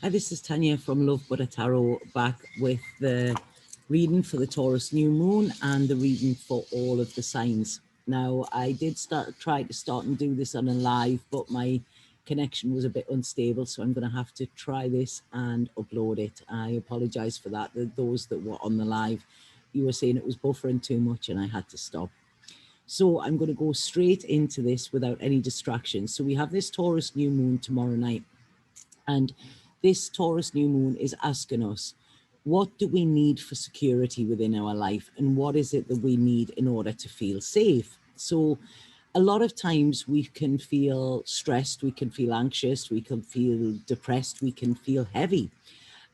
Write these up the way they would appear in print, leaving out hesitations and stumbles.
Hi, this is Tanya from Love Butter Tarot, back with the reading for the Taurus new moon and the reading for all of the signs. Now, I did try to start and do this on a live, but my connection was a bit unstable, so I'm going to have to try this and upload it. I apologize for that. Those that were on the live, you were saying it was buffering too much and I had to stop. So I'm going to go straight into this without any distractions. So we have this Taurus new moon tomorrow night, and this Taurus new moon is asking us, what do we need for security within our life? And what is it that we need in order to feel safe? So a lot of times we can feel stressed, we can feel anxious, we can feel depressed, we can feel heavy.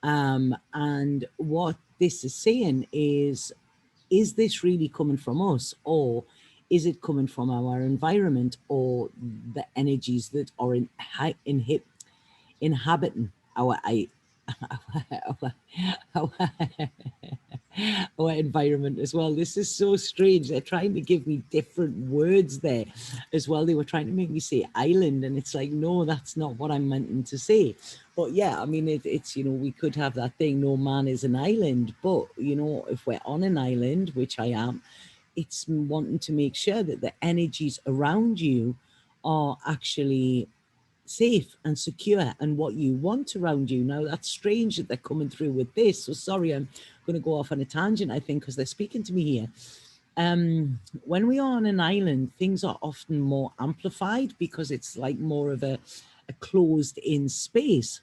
And what this is saying is this really coming from us, or is it coming from our environment or the energies that are inhabiting our, our, our, our environment as well? This is so strange. They're trying to give me different words there as well. They were trying to make me say island, and it's like, no, that's not what I'm meant to say. But yeah, I mean, it's, you know, we could have that thing, no man is an island, but, you know, if we're on an island, which I am, it's wanting to make sure that the energies around you are actually safe and secure and what you want around you. Now, that's strange that they're coming through with this. So sorry, I'm going to go off on a tangent, I think, because they're speaking to me here. When we are on an island, things are often more amplified because it's like more of a closed in space.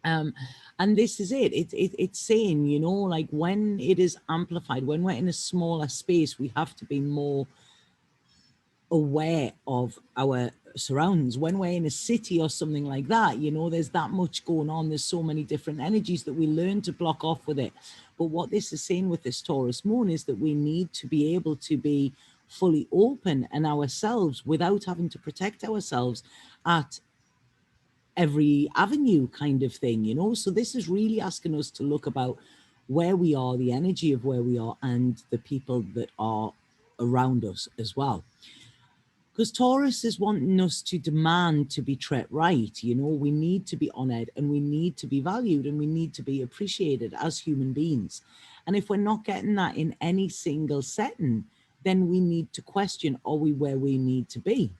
And this is it. It's saying, you know, like when it is amplified, when we're in a smaller space, we have to be more aware of our surroundings. When we're in a city or something like that, you know, there's that much going on, there's so many different energies that we learn to block off with it. But what this is saying with this Taurus moon is that we need to be able to be fully open and ourselves without having to protect ourselves at every avenue, kind of thing, you know. So this is really asking us to look about where we are, the energy of where we are, and the people that are around us as well. Because Taurus is wanting us to demand to be treated right. You know, we need to be honored and we need to be valued and we need to be appreciated as human beings. And if we're not getting that in any single setting, then we need to question, are we where we need to be?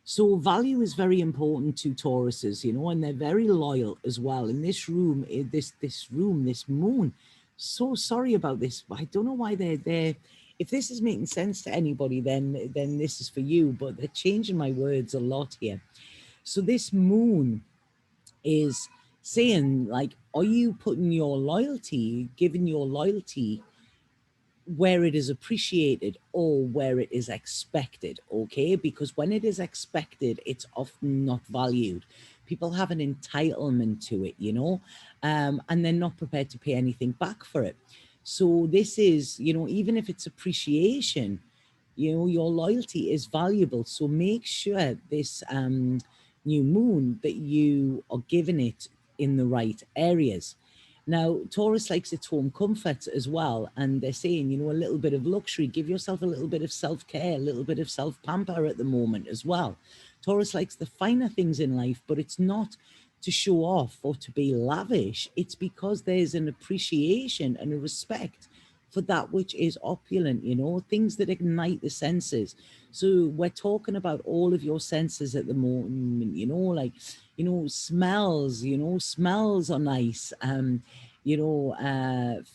So value is very important to Tauruses, you know, and they're very loyal as well. In this room, this moon, so sorry about this. I don't know why they're if this is making sense to anybody, then this is for you, but they're changing my words a lot here. So this moon is saying, like, are you putting your loyalty, giving your loyalty where it is appreciated or where it is expected? Okay, because when it is expected, it's often not valued. People have an entitlement to it, you know, and they're not prepared to pay anything back for it. So this is, you know, even if it's appreciation, you know, your loyalty is valuable. So make sure this new moon that you are giving it in the right areas. Now, Taurus likes its home comfort as well. And they're saying, you know, a little bit of luxury, give yourself a little bit of self-care, a little bit of self-pamper at the moment as well. Taurus likes the finer things in life, but it's not to show off or to be lavish. It's because there's an appreciation and a respect for that which is opulent, you know, things that ignite the senses. So we're talking about all of your senses at the moment, you know, like, you know, smells are nice.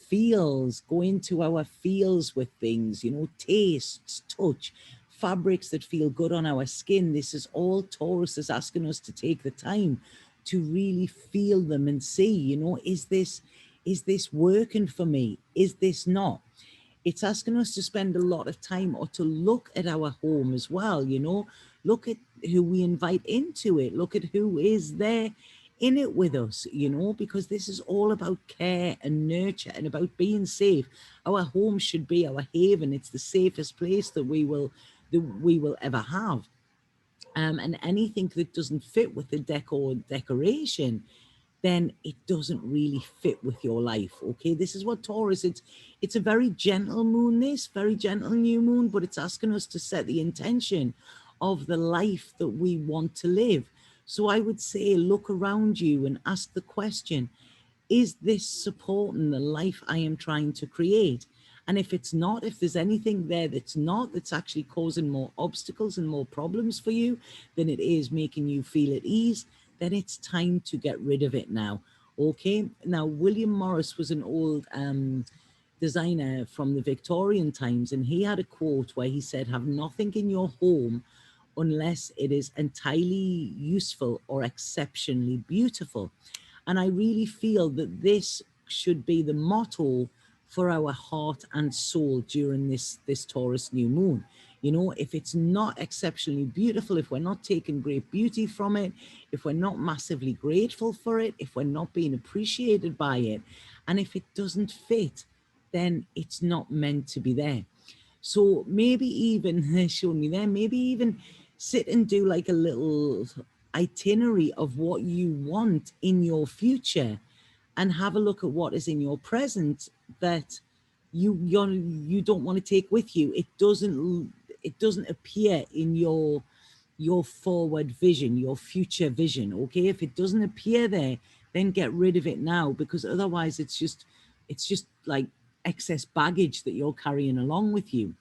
Feels, go into our feels with things, you know, tastes, touch, fabrics that feel good on our skin. This is all Taurus is asking us to take the time to really feel them and see, you know, is this working for me? Is this not? It's asking us to spend a lot of time or to look at our home as well, you know, look at who we invite into it, look at who is there in it with us, you know, because this is all about care and nurture and about being safe. Our home should be our haven. It's the safest place that we will ever have. And anything that doesn't fit with the decoration, then it doesn't really fit with your life. Okay, this is what Taurus, it's a very gentle moon, this very gentle new moon, but it's asking us to set the intention of the life that we want to live. So I would say, look around you and ask the question, is this supporting the life I am trying to create? And if it's not, if there's anything there that's not, that's actually causing more obstacles and more problems for you than it is making you feel at ease, then it's time to get rid of it now. Okay. Now, William Morris was an old designer from the Victorian times, and he had a quote where he said, have nothing in your home unless it is entirely useful or exceptionally beautiful. And I really feel that this should be the motto for our heart and soul during this Taurus new moon. You know, if it's not exceptionally beautiful, if we're not taking great beauty from it, if we're not massively grateful for it, if we're not being appreciated by it, and if it doesn't fit, then it's not meant to be there. So maybe even, they showed me there, maybe even sit and do like a little itinerary of what you want in your future, and have a look at what is in your present that you don't want to take with you. It doesn't appear in your forward vision, your future vision. Okay, if it doesn't appear there, then get rid of it now, because otherwise it's just like excess baggage that you're carrying along with you.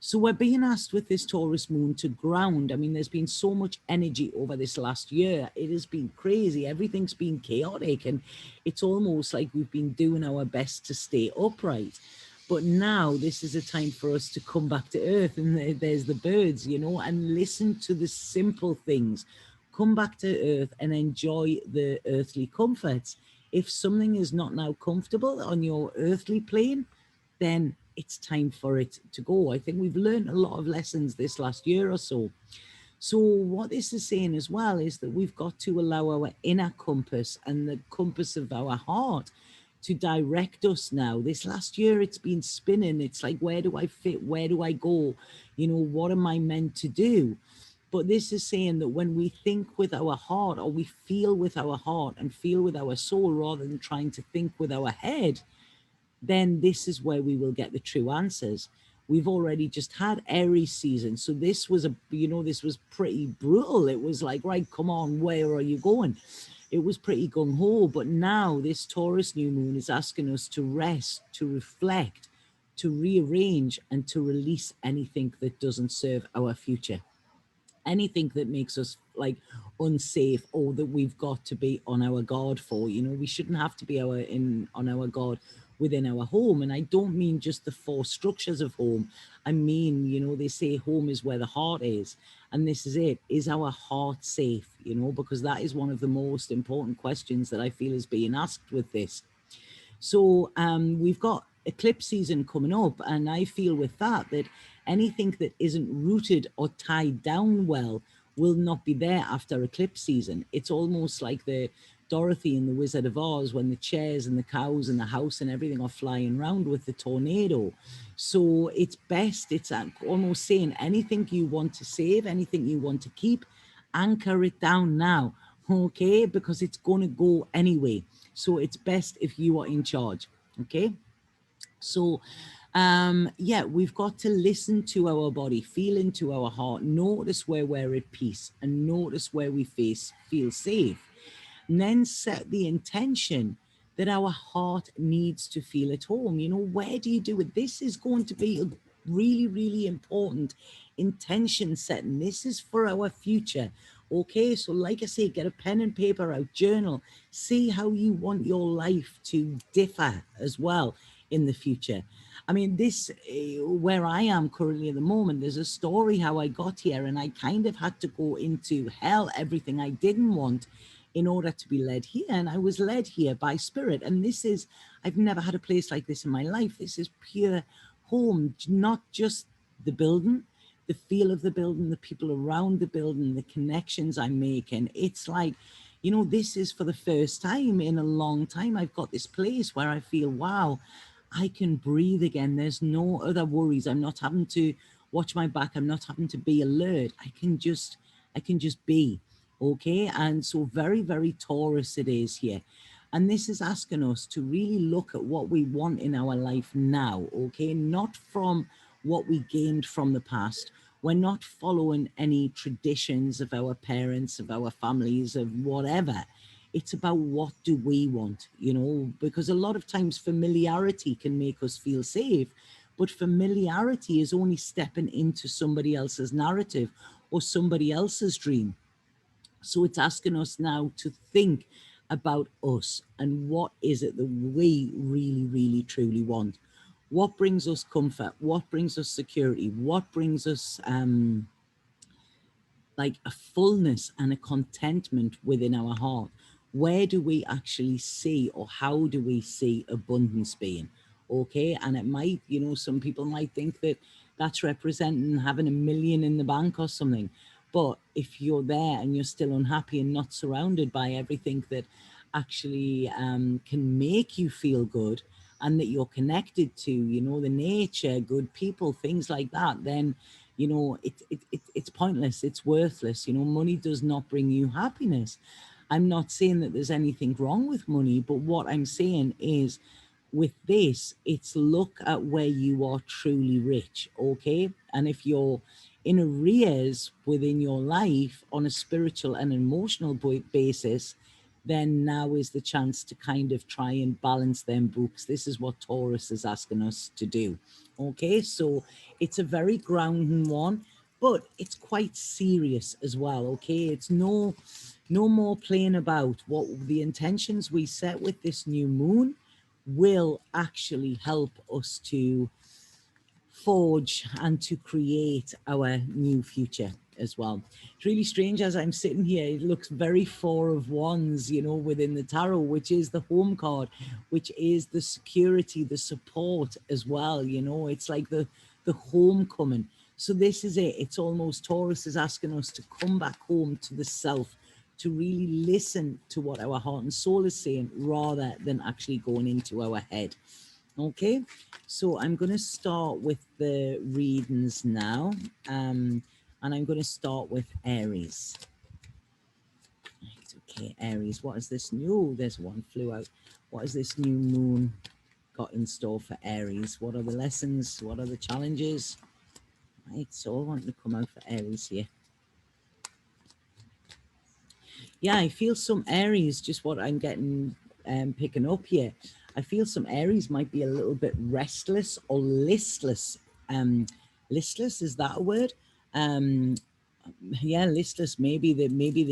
So we're being asked with this Taurus moon to ground. I mean, there's been so much energy over this last year. It has been crazy. Everything's been chaotic, and it's almost like we've been doing our best to stay upright. But now this is a time for us to come back to earth, and there's the birds, you know, and listen to the simple things. Come back to earth and enjoy the earthly comforts. If something is not now comfortable on your earthly plane, then it's time for it to go. I think we've learned a lot of lessons this last year or so. So what this is saying as well is that we've got to allow our inner compass and the compass of our heart to direct us now. This last year, it's been spinning. It's like, where do I fit? Where do I go? You know, what am I meant to do? But this is saying that when we think with our heart, or we feel with our heart and feel with our soul, rather than trying to think with our head, then this is where we will get the true answers. We've already just had Aries season. So this was this was pretty brutal. It was like, right, come on, where are you going? It was pretty gung-ho. But now this Taurus new moon is asking us to rest, to reflect, to rearrange, and to release anything that doesn't serve our future. Anything that makes us like unsafe, or that we've got to be on our guard for. You know, we shouldn't have to be on our guard within our home. And I don't mean just the four structures of home. I mean, you know, they say home is where the heart is, and this is it. Is our heart safe? You know, because that is one of the most important questions that I feel is being asked with this. So we've got eclipse season coming up, and I feel with that anything that isn't rooted or tied down well will not be there after eclipse season. It's almost like the Dorothy in the Wizard of Oz, when the chairs and the cows and the house and everything are flying around with the tornado. So it's best, it's almost saying, anything you want to save, anything you want to keep, anchor it down now, okay? Because it's going to go anyway. So it's best if you are in charge, okay? So yeah, we've got to listen to our body, feel into our heart, notice where we're at peace, and notice where we feel safe. And then set the intention that our heart needs to feel at home. You know, where do you do it? This is going to be a really, really important intention setting. This is for our future. Okay, so like I say, get a pen and paper out, journal, see how you want your life to differ as well in the future. I mean, this, where I am currently at the moment, there's a story how I got here, and I kind of had to go into hell, everything I didn't want, in order to be led here. And I was led here by spirit. And this is, I've never had a place like this in my life. This is pure home, not just the building, the feel of the building, the people around the building, the connections I'm making. It's like, you know, this is for the first time in a long time. I've got this place where I feel, wow, I can breathe again. There's no other worries. I'm not having to watch my back. I'm not having to be alert. I can just be. Okay. And so very, very Taurus it is here. And this is asking us to really look at what we want in our life now. Okay. Not from what we gained from the past, We're not following any traditions of our parents, of our families, of whatever. It's about what do we want, you know, because a lot of times familiarity can make us feel safe, but familiarity is only stepping into somebody else's narrative or somebody else's dream. So it's asking us now to think about us and what is it that we really, really, truly want. What brings us comfort? What brings us security? What brings us like a fullness and a contentment within our heart? Where do we actually see, or how do we see abundance being? Okay, and it might, you know, some people might think that that's representing having 1 million in the bank or something. But if you're there and you're still unhappy and not surrounded by everything that actually can make you feel good, and that you're connected to, you know, the nature, good people, things like that, then you know, it's pointless, it's worthless. You know, money does not bring you happiness. I'm not saying that there's anything wrong with money, but what I'm saying is with this, it's look at where you are truly rich, okay? And if you're in arrears within your life on a spiritual and emotional basis, then now is the chance to kind of try and balance them books. This is what Taurus is asking us to do. Okay, so it's a very grounding one, but it's quite serious as well. Okay, it's no more playing about. What the intentions we set with this new moon will actually help us to forge and to create our new future as well. It's really strange as I'm sitting here, it looks very Four of Wands, you know, within the tarot, which is the home card, which is the security, the support as well. You know, it's like the homecoming. So this is it. It's almost Taurus is asking us to come back home to the self, to really listen to what our heart and soul is saying rather than actually going into our head. Okay, so I'm going to start with the readings now, and I'm going to start with Aries. Right, okay, Aries, what is this new? There's one flew out. What is this new moon got in store for Aries? What are the lessons? What are the challenges? Right, so I want to come out for Aries here. Yeah, I feel some Aries, just what I'm getting, picking up here. I feel some Aries might be a little bit restless or listless. Listless, is that a word? Yeah, listless. Maybe they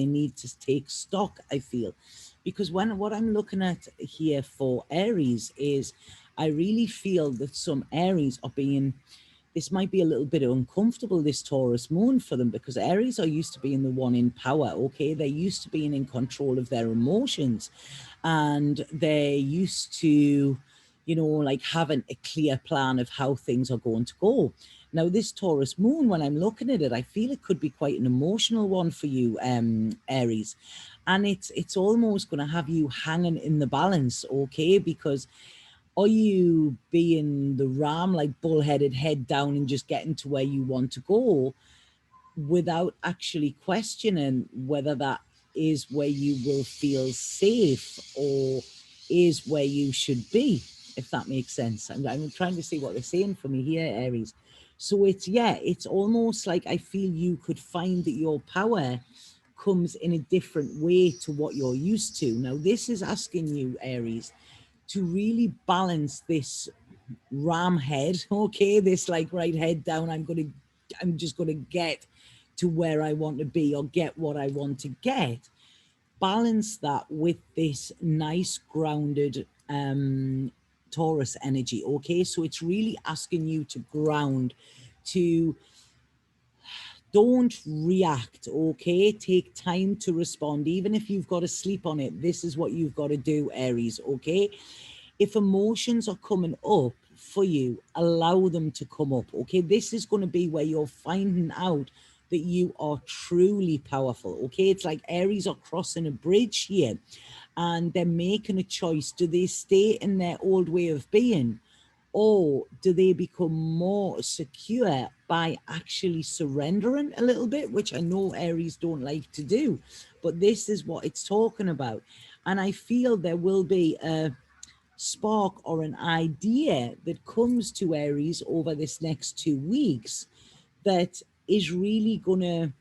need to take stock, I feel, because what I'm looking at here for Aries is I really feel that some Aries are being, this might be a little bit uncomfortable, this Taurus moon for them, because Aries are used to being the one in power. Okay, they're used to being in control of their emotions, and they're used to, you know, like having a clear plan of how things are going to go. Now, this Taurus moon, when I'm looking at it, I feel it could be quite an emotional one for you, Aries. And it's almost going to have you hanging in the balance, okay? Because are you being the ram, like bullheaded, head down and just getting to where you want to go without actually questioning whether that is where you will feel safe or is where you should be, if that makes sense? I'm trying to see what they're saying for me here, Aries. So it's, yeah, it's almost like I feel you could find that your power comes in a different way to what you're used to. Now, this is asking you, Aries, to really balance this ram head, okay, this like right head down, I'm just gonna get to where I want to be or get what I want to get. Balance that with this nice grounded Taurus energy, okay? So it's really asking you to ground, to don't react, okay? Take time to respond. Even if you've got to sleep on it, this is what you've got to do, Aries, okay? If emotions are coming up for you, allow them to come up, okay? This is going to be where you're finding out that you are truly powerful, okay? It's like Aries are crossing a bridge here and they're making a choice. Do they stay in their old way of being, or do they become more secure by actually surrendering a little bit, which I know Aries don't like to do, but this is what it's talking about. And I feel there will be a spark or an idea that comes to Aries over this next 2 weeks that is really gonna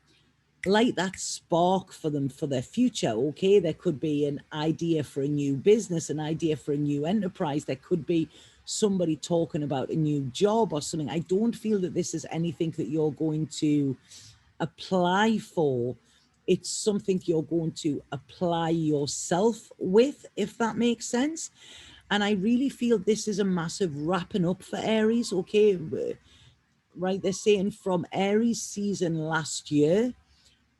light that spark for them for their future. Okay, there could be an idea for a new business, an idea for a new enterprise. There could be somebody talking about a new job or something. I don't feel that this is anything that you're going to apply for. It's something you're going to apply yourself with, if that makes sense. And I really feel this is a massive wrapping up for Aries. Okay, right, they're saying from Aries season last year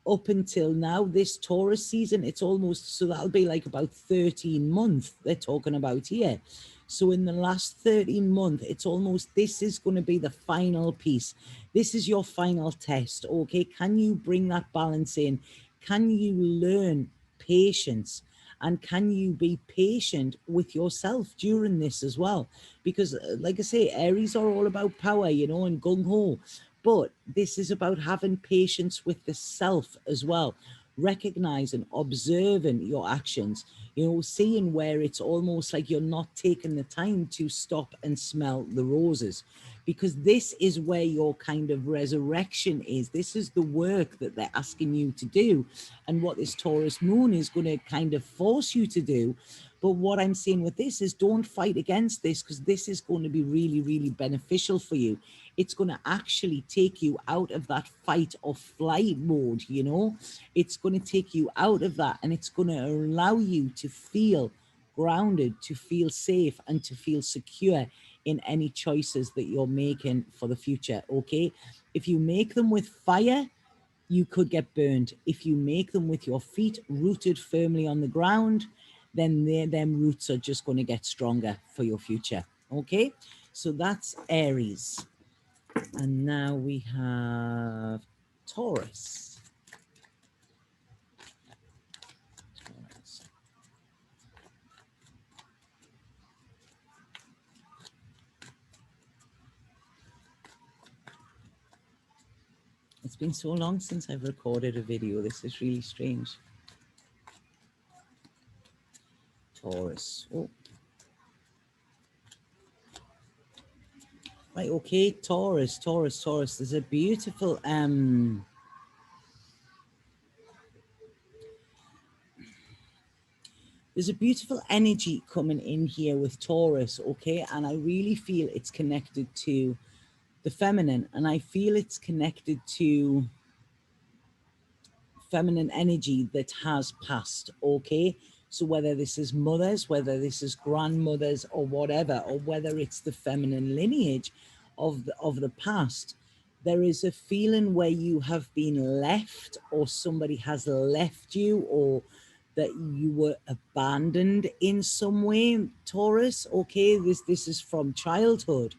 up until now, this Taurus season, it's almost, so that'll be like about 13 months they're talking about here. So in the last 13 months, it's almost, this is going to be the final piece. This is your final test. Okay, can you bring that balance in? Can you learn patience? And can you be patient with yourself during this as well? Because like I say, Aries are all about power, you know, and gung-ho. But this is about having patience with the self as well, recognizing, observing your actions, you know, seeing where it's almost like you're not taking the time to stop and smell the roses, because this is where your kind of resurrection is. This is the work that they're asking you to do, and what this Taurus moon is going to kind of force you to do. But what I'm saying with this is don't fight against this, because this is going to be really, really beneficial for you. It's going to actually take you out of that fight or flight mode, you know. It's going to take you out of that, and it's going to allow you to feel grounded, to feel safe, and to feel secure in any choices that you're making for the future. Okay, if you make them with fire, you could get burned. If you make them with your feet rooted firmly on the ground, then them roots are just going to get stronger for your future. Okay, so that's Aries. And now we have Taurus. It's been so long since I've recorded a video. This is really strange. Taurus. Oh. Right, okay, Taurus. There's a beautiful energy coming in here with Taurus, okay? And I really feel it's connected to the feminine, and I feel it's connected to feminine energy that has passed, okay? So whether this is mothers, whether this is grandmothers or whatever, or whether it's the feminine lineage of the past, there is a feeling where you have been left, or somebody has left you, or that you were abandoned in some way, Taurus, okay? This is from childhood,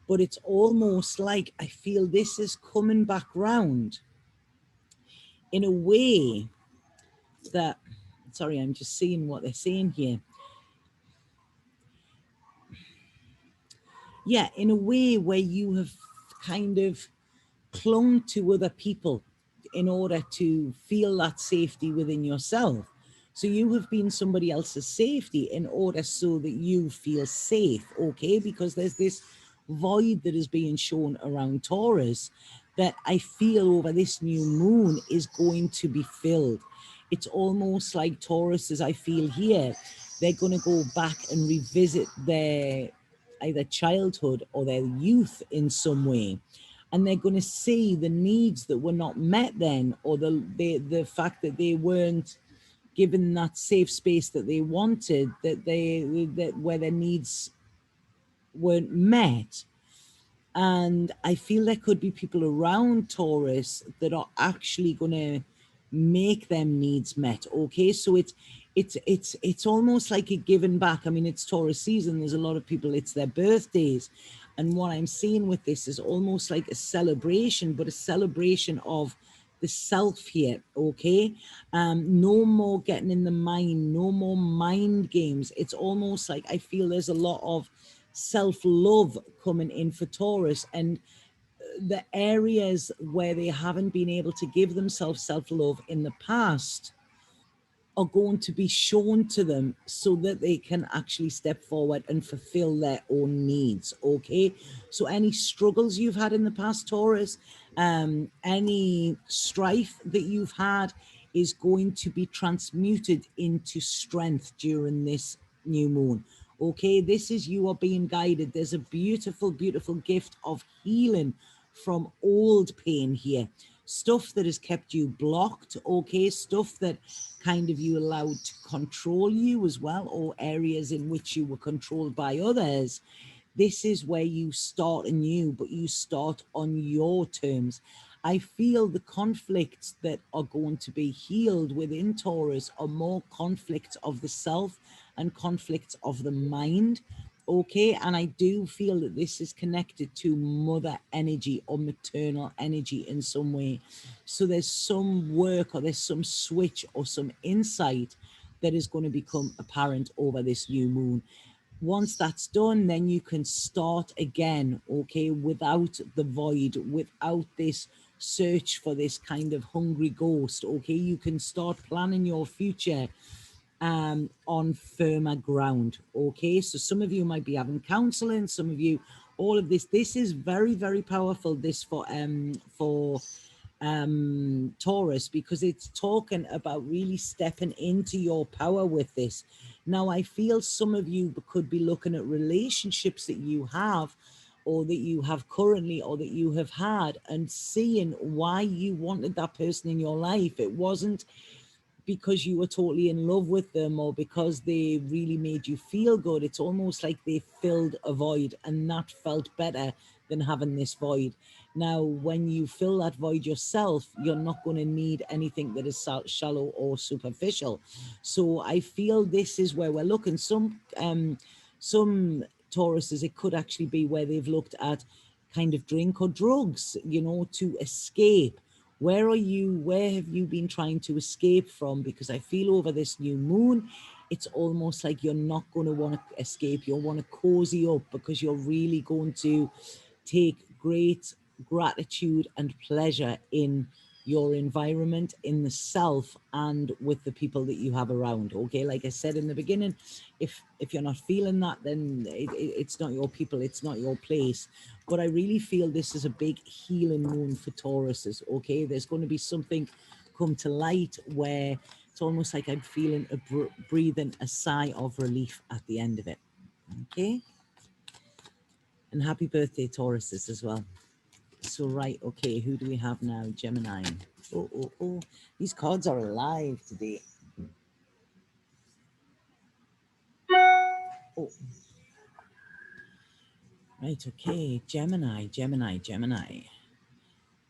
but it's almost like I feel this is coming back round in a way that, sorry, I'm just seeing what they're saying here. Yeah, in a way where you have kind of clung to other people in order to feel that safety within yourself. So you have been somebody else's safety in order so that you feel safe, okay? Because there's this void that is being shown around Taurus that I feel over this new moon is going to be filled. It's almost like Taurus, as I feel here, they're going to go back and revisit their either childhood or their youth in some way, and they're going to see the needs that were not met then, or the fact that they weren't given that safe space that they wanted, that where their needs weren't met. And I feel there could be people around Taurus that are actually going to make them needs met. Okay, so it's almost like a giving back. I mean, it's Taurus season. There's a lot of people, it's their birthdays. And what I'm seeing with this is almost like a celebration, but a celebration of the self here, okay? No more getting in the mind, no more mind games. It's almost like I feel there's a lot of self-love coming in for Taurus, and the areas where they haven't been able to give themselves self-love in the past are going to be shown to them so that they can actually step forward and fulfill their own needs, okay? So any struggles you've had in the past, Taurus, Any strife that you've had is going to be transmuted into strength during this new moon. Okay, this is you are being guided. There's a beautiful, beautiful gift of healing from old pain here. Stuff that has kept you blocked, okay, stuff that kind of you allowed to control you as well, or areas in which you were controlled by others. This is where you start anew, but you start on your terms. I feel the conflicts that are going to be healed within Taurus are more conflicts of the self and conflicts of the mind. Okay, and I do feel that this is connected to mother energy or maternal energy in some way. So there's some work or there's some switch or some insight that is going to become apparent over this new moon. Once that's done, then you can start again, okay, without the void, without this search for this kind of hungry ghost. Okay, you can start planning your future on firmer ground. Okay, so some of you might be having counseling, some of you, all of this is very, very powerful, this for Taurus, because it's talking about really stepping into your power with this. Now I feel some of you could be looking at relationships that you have, or that you have currently, or that you have had, and seeing why you wanted that person in your life. It wasn't because you were totally in love with them or because they really made you feel good. It's almost like they filled a void, and that felt better than having this void. Now, when you fill that void yourself, you're not going to need anything that is shallow or superficial. So I feel this is where we're looking. Some Tauruses, it could actually be where they've looked at kind of drink or drugs, you know, to escape. Where are you? Where have you been trying to escape from? Because I feel over this new moon, it's almost like you're not going to want to escape. You'll want to cozy up, because you're really going to take great gratitude and pleasure in your environment, in the self, and with the people that you have around. Okay, like I said in the beginning, if you're not feeling that, then it's not your people, it's not your place. But I really feel this is a big healing moon for Tauruses. Okay, there's going to be something come to light where it's almost like I'm feeling breathing a sigh of relief at the end of it. Okay, and happy birthday, Tauruses, as well. So, right, okay, who do we have now? Gemini. Oh, these cards are alive today. Oh. Right, okay, Gemini.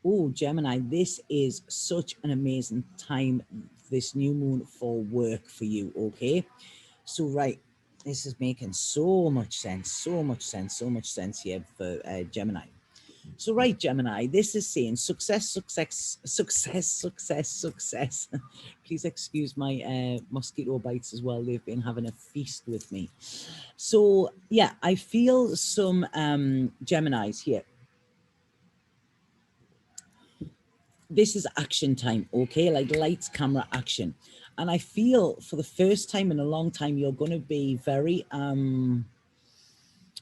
Oh, Gemini, this is such an amazing time, this new moon, for work for you, okay? So, right, this is making so much sense here for Gemini. So, right, Gemini, this is saying success. Please excuse my mosquito bites as well. They've been having a feast with me. So, yeah, I feel some Geminis here. This is action time, okay? Like lights, camera, action. And I feel for the first time in a long time, you're going to be very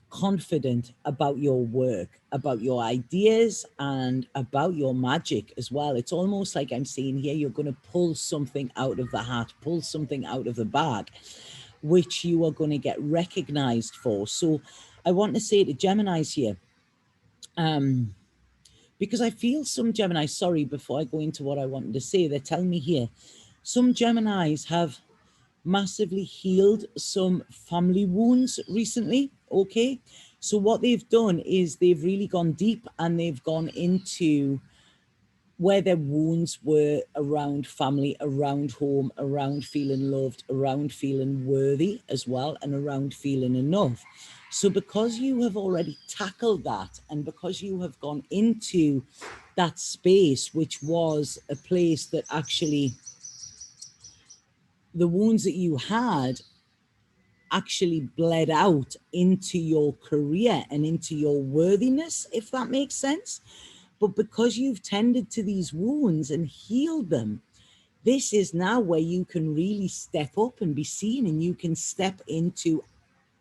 confident about your work, about your ideas, and about your magic as well. It's almost like I'm seeing here, you're going to pull something out of the hat, pull something out of the bag, which you are going to get recognized for. So I want to say to Geminis here, because I feel some Geminis, sorry, before I go into what I wanted to say, they're telling me here, some Geminis have massively healed some family wounds recently, okay? So what they've done is they've really gone deep, and they've gone into where their wounds were around family, around home, around feeling loved, around feeling worthy as well, and around feeling enough. So because you have already tackled that, and because you have gone into that space, which was a place that actually the wounds that you had actually bled out into your career and into your worthiness, if that makes sense. But because you've tended to these wounds and healed them, this is now where you can really step up and be seen, and you can step into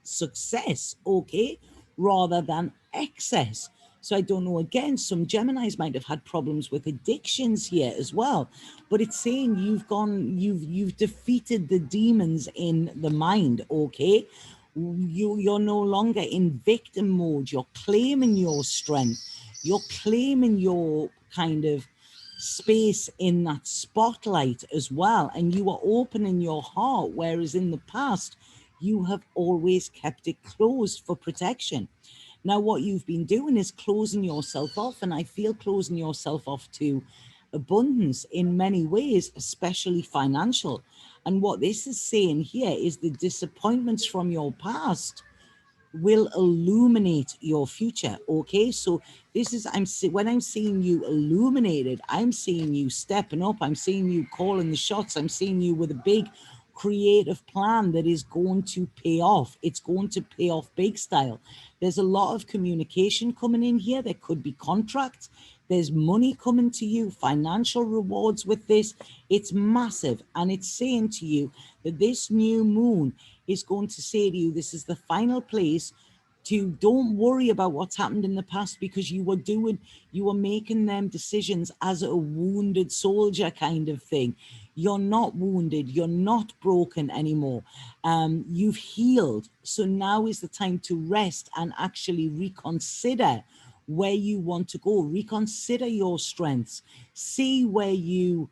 success, okay, rather than excess. So I don't know, again, some Geminis might have had problems with addictions here as well. But it's saying you've defeated the demons in the mind, okay? You're no longer in victim mode. You're claiming your strength. You're claiming your kind of space in that spotlight as well. And you are opening your heart, whereas in the past, you have always kept it closed for protection. Now, what you've been doing is closing yourself off, and I feel closing yourself off to abundance in many ways, especially financial. And what this is saying here is the disappointments from your past will illuminate your future. Okay, so this is when I'm seeing you illuminated, I'm seeing you stepping up, I'm seeing you calling the shots, I'm seeing you with a big creative plan that is going to pay off. It's going to pay off big style. There's a lot of communication coming in here. There could be contracts, there's money coming to you, financial rewards with this. It's massive, and it's saying to you that this new moon is going to say to you, this is the final place to don't worry about what's happened in the past, because you were making them decisions as a wounded soldier kind of thing. You're not wounded, you're not broken anymore. You've healed. So now is the time to rest and actually reconsider where you want to go. Reconsider your strengths. See where you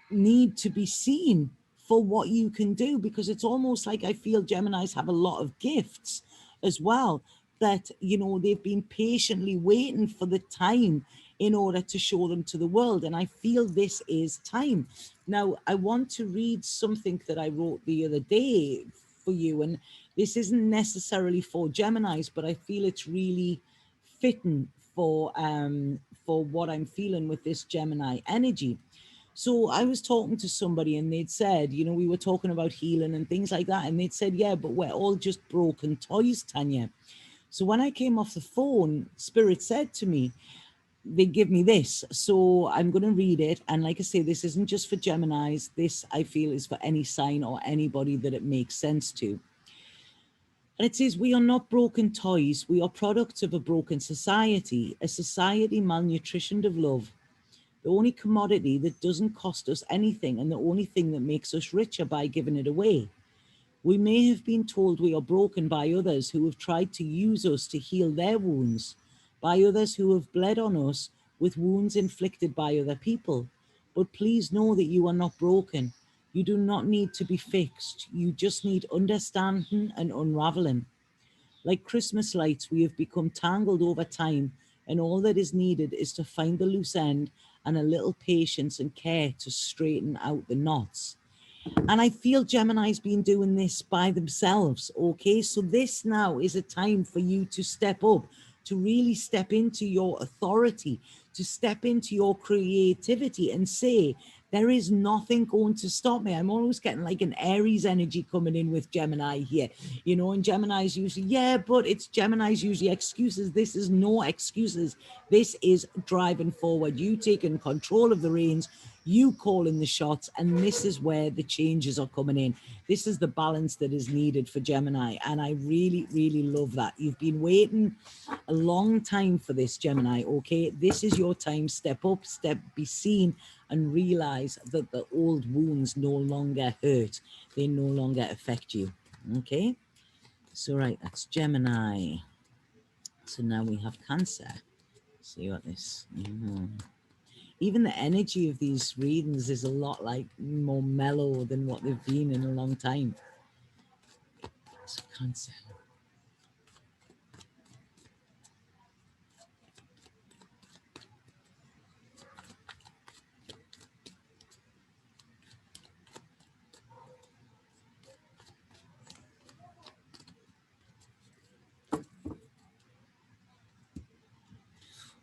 need to be seen for what you can do, because it's almost like I feel Geminis have a lot of gifts as well, that, you know, they've been patiently waiting for the time in order to show them to the world. And I feel this is time. Now, I want to read something that I wrote the other day for you. And this isn't necessarily for Geminis, but I feel it's really fitting for what I'm feeling with this Gemini energy. So I was talking to somebody and they'd said, you know, we were talking about healing and things like that. And they'd said, yeah, but we're all just broken toys, Tanya. So when I came off the phone, Spirit said to me, they give me this. So I'm going to read it. And like I say, this isn't just for Geminis. This, I feel, is for any sign or anybody that it makes sense to. And it says, we are not broken toys. We are products of a broken society, a society malnutritioned of love. The only commodity that doesn't cost us anything, and the only thing that makes us richer by giving it away. We may have been told we are broken by others who have tried to use us to heal their wounds, by others who have bled on us with wounds inflicted by other people. But please know that you are not broken. You do not need to be fixed. You just need understanding and unraveling. Like Christmas lights, we have become tangled over time, and all that is needed is to find the loose end and a little patience and care to straighten out the knots. And I feel Gemini's been doing this by themselves, okay? So this now is a time for you to step up, to really step into your authority, to step into your creativity and say, there is nothing going to stop me. I'm always getting like an Aries energy coming in with Gemini here, you know, and Gemini's usually, yeah, but it's Gemini's usually excuses. This is no excuses. This is driving forward. You taking control of the reins, you calling the shots, and this is where the changes are coming in. This is the balance that is needed for Gemini, and I really, really love that. You've been waiting a long time for this, Gemini, okay? This is your time. Step up, be seen, and realize that the old wounds no longer hurt. They no longer affect you, okay? So, right, that's Gemini. So now we have Cancer. See what this... Even the energy of these readings is a lot like more mellow than what they've been in a long time. So Cancer.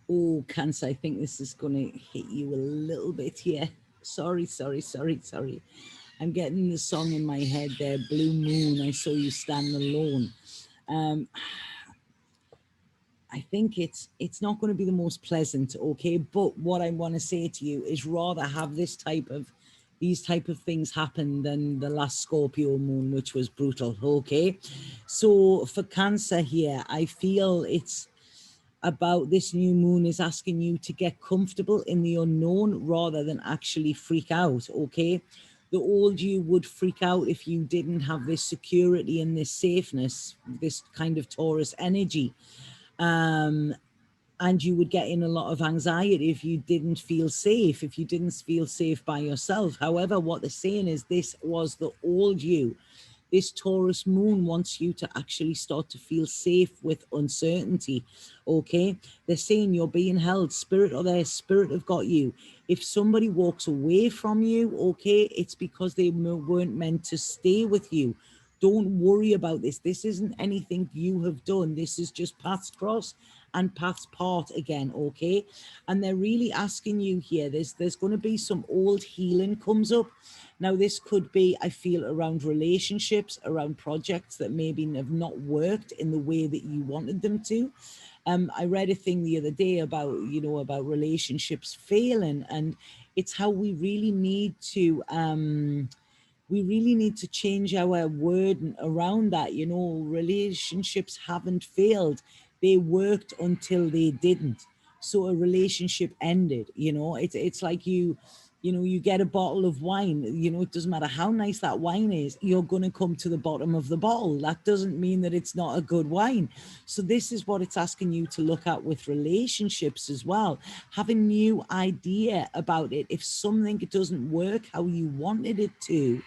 Oh, Cancer, I think this is going to hit you a little bit here. Sorry. I'm getting the song in my head there, Blue Moon, I Saw You Stand Alone. I think it's not going to be the most pleasant, okay? But what I want to say to you is rather have these type of things happen than the last Scorpio moon, which was brutal, okay? So for Cancer here, I feel it's about this new moon is asking you to get comfortable in the unknown rather than actually freak out, okay? The old you would freak out if you didn't have this security and this safeness, this kind of Taurus energy. And you would get in a lot of anxiety if you didn't feel safe, if you didn't feel safe by yourself. However, what they're saying is this was the old you. This Taurus moon wants you to actually start to feel safe with uncertainty, okay? They're saying you're being held. Spirit or their spirit have got you. If somebody walks away from you, okay, it's because they weren't meant to stay with you. Don't worry about this. This isn't anything you have done. This is just paths cross and paths part again, okay? And they're really asking you here, there's going to be some old healing comes up. Now, this could be, I feel, around relationships, around projects that maybe have not worked in the way that you wanted them to. I read a thing the other day about, you know, about relationships failing, and it's how we really need to change our word around that. You know, relationships haven't failed. They worked until they didn't. So a relationship ended, you know. It's like you know, you get a bottle of wine, you know, it doesn't matter how nice that wine is, you're going to come to the bottom of the bottle. That doesn't mean that it's not a good wine. So this is what it's asking you to look at with relationships as well. Have a new idea about it. If something doesn't work how you wanted it to,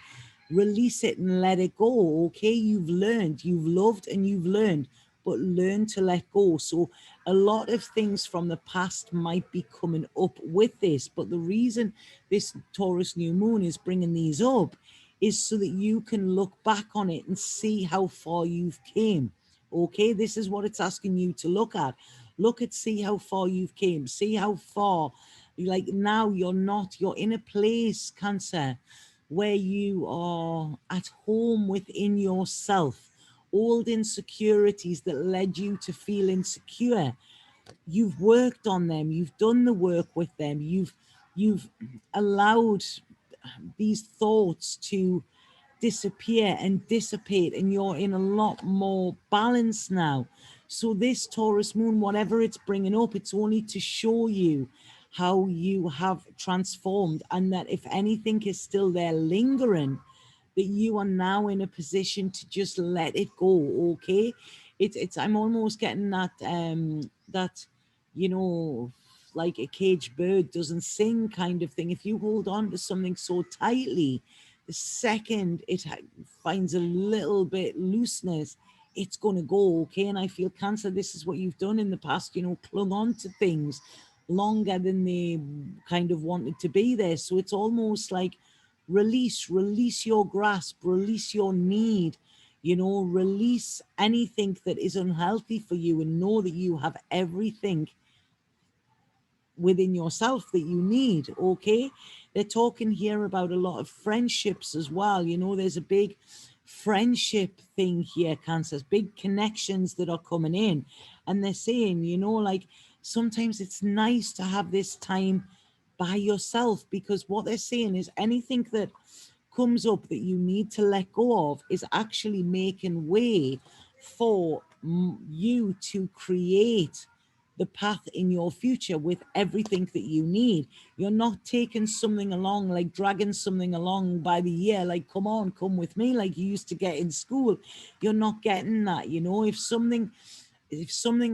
release it and let it go, okay? You've learned, you've loved and you've learned, but learn to let go. So a lot of things from the past might be coming up with this, but the reason this Taurus new moon is bringing these up is so that you can look back on it and see how far you've came, okay? This is what it's asking you to look at. Look at, see how far you've came, see how far, like now you're in a place, Cancer, where you are at home within yourself. Old insecurities that led you to feel insecure, you've worked on them, you've done the work with them, you've allowed these thoughts to disappear and dissipate, and you're in a lot more balance now. So this Taurus moon, whatever it's bringing up, it's only to show you how you have transformed, and that if anything is still there lingering, that you are now in a position to just let it go, okay? It's I'm almost getting that that, you know, like a caged bird doesn't sing kind of thing. If you hold on to something so tightly, the second it finds a little bit looseness, it's going to go, okay? And I feel, Cancer, this is what you've done in the past, you know, clung on to things longer than they kind of wanted to be there. So it's almost like release your grasp, release your need, you know, release anything that is unhealthy for you, and know that you have everything within yourself that you need, okay? They're talking here about a lot of friendships as well. You know, there's a big friendship thing here, Cancers, big connections that are coming in. And they're saying, you know, like sometimes it's nice to have this time by yourself, because what they're saying is anything that comes up that you need to let go of is actually making way for you to create the path in your future with everything that you need. You're not taking something along, like dragging something along by the ear, like, come on, come with me, like you used to get in school. You're not getting that, you know. If something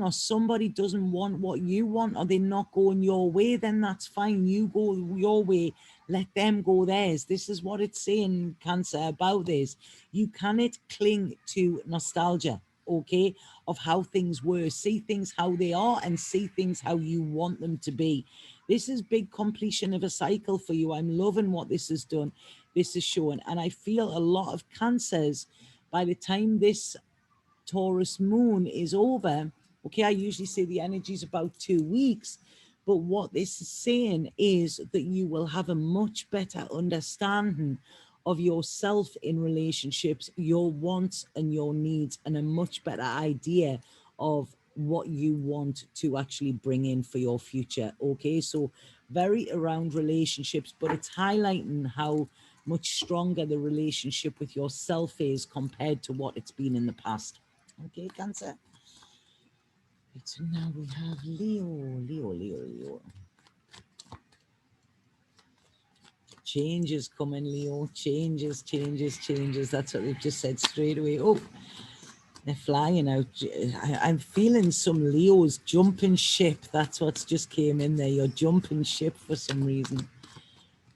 or somebody doesn't want what you want, or they're not going your way, then that's fine. You go your way, let them go theirs. This is what it's saying, Cancer, about this. You cannot cling to nostalgia, okay, of how things were. See things how they are and see things how you want them to be. This is big completion of a cycle for you. I'm loving what this has done. This is showing. And I feel a lot of Cancers, by the time this Taurus moon is over, okay, I usually say the energy is about 2 weeks, but what this is saying is that you will have a much better understanding of yourself in relationships, your wants and your needs, and a much better idea of what you want to actually bring in for your future, okay? So very around relationships, but it's highlighting how much stronger the relationship with yourself is compared to what it's been in the past. Okay, Cancer. Right, so now we have Leo. Changes coming, Leo. Changes. That's what they've just said straight away. Oh, they're flying out. I'm feeling some Leos jumping ship. That's what's just came in there. You're jumping ship for some reason.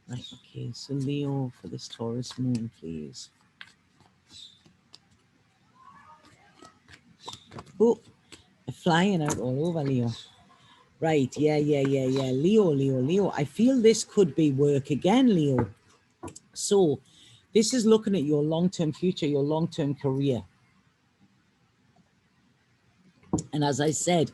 Right, okay, so Leo for this Taurus moon, please. Oh, they're flying out all over, Leo. Right, yeah. Leo. I feel this could be work again, Leo. So this is looking at your long-term future, your long-term career. And as I said,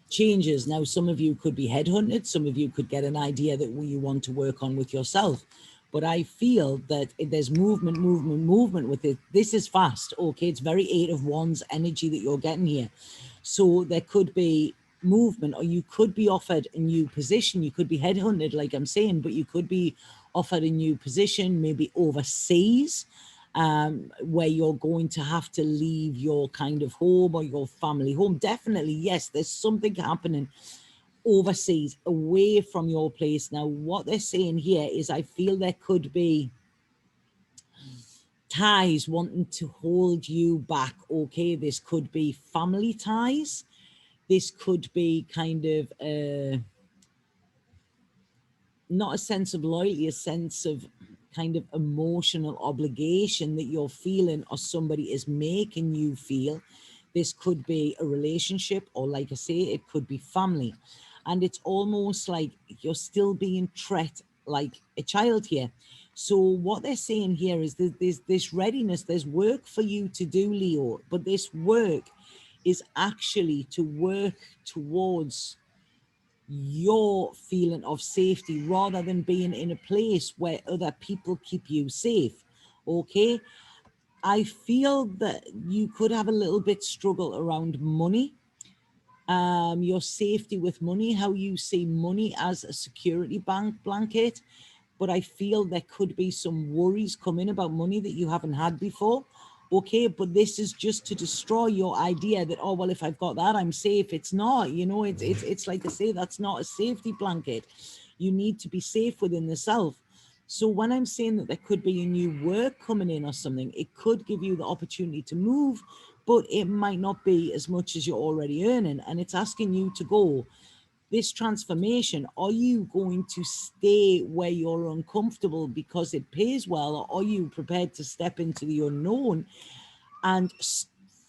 changes. Now, some of you could be headhunted. Some of you could get an idea that you want to work on with yourself. But I feel that there's movement with it. This is fast, okay? It's very Eight of Wands energy that you're getting here. So there could be movement, or you could be offered a new position. You could be headhunted, like I'm saying, but you could be offered a new position, maybe overseas, where you're going to have to leave your kind of home or your family home. Definitely, yes, there's something happening overseas, away from your place. Now, what they're saying here is I feel there could be ties wanting to hold you back, okay? This could be family ties. This could be kind of not a sense of loyalty, a sense of kind of emotional obligation that you're feeling or somebody is making you feel. This could be a relationship, or like I say, it could be family. And it's almost like you're still being treated like a child here. So what they're saying here is that there's this readiness, there's work for you to do, Leo, but this work is actually to work towards your feeling of safety rather than being in a place where other people keep you safe. Okay, I feel that you could have a little bit struggle around money, your safety with money, how you see money as a security blanket. But I feel there could be some worries coming about money that you haven't had before. Okay, but this is just to destroy your idea that, oh, well, if I've got that, I'm safe. It's not, you know, it's like I say, that's not a safety blanket. You need to be safe within the self. So when I'm saying that there could be a new work coming in or something, it could give you the opportunity to move, but it might not be as much as you're already earning. And it's asking you to go, this transformation, are you going to stay where you're uncomfortable because it pays well, or are you prepared to step into the unknown and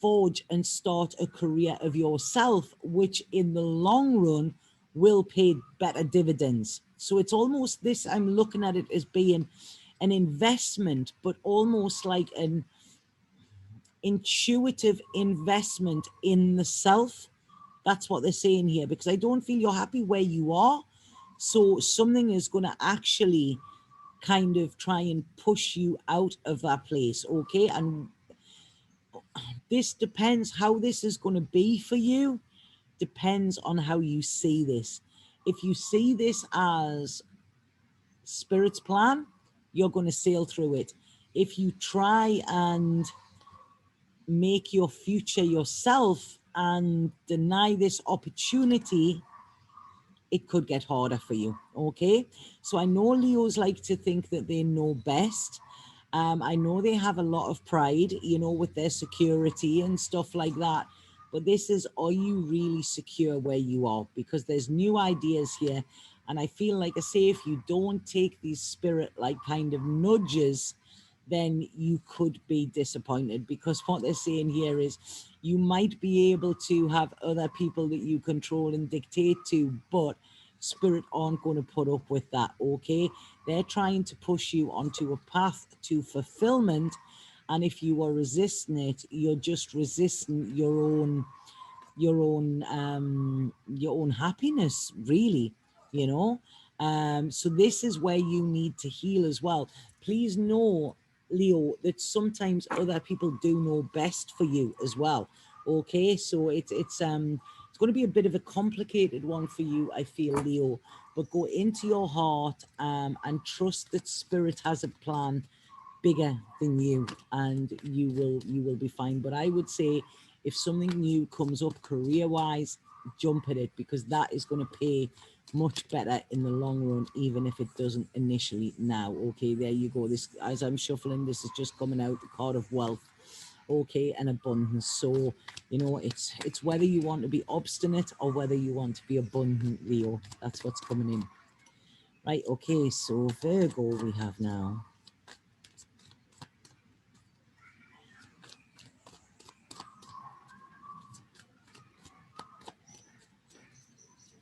forge and start a career of yourself, which in the long run will pay better dividends? So it's almost this, I'm looking at it as being an investment, but almost like an intuitive investment in the self. That's what they're saying here, because I don't feel you're happy where you are. So something is going to actually kind of try and push you out of that place, okay? And this depends how this is going to be for you, depends on how you see this. If you see this as Spirit's plan, you're going to sail through it. If you try and make your future yourself and deny this opportunity, it could get harder for you, okay? So I know Leos like to think that they know best. I know they have a lot of pride, you know, with their security and stuff like that. But this is, are you really secure where you are? Because there's new ideas here. And I feel like I say, if you don't take these spirit like kind of nudges, then you could be disappointed, because what they're saying here is you might be able to have other people that you control and dictate to, but spirit aren't going to put up with that, okay? They're trying to push you onto a path to fulfillment, and if you are resisting it, you're just resisting your own happiness, really, you know. So this is where you need to heal as well. Please know, Leo, that sometimes other people do know best for you as well, okay? So it's going to be a bit of a complicated one for you, I feel, Leo, but go into your heart and trust that spirit has a plan bigger than you, and you will be fine. But I would say, if something new comes up career wise, jump at it, because that is going to pay much better in the long run, even if it doesn't initially now. Okay, there you go. This, as I'm shuffling, this is just coming out, the card of wealth, okay, and abundance. So, you know, it's whether you want to be obstinate or whether you want to be abundant, Leo. That's what's coming in. Right, okay, so Virgo we have now.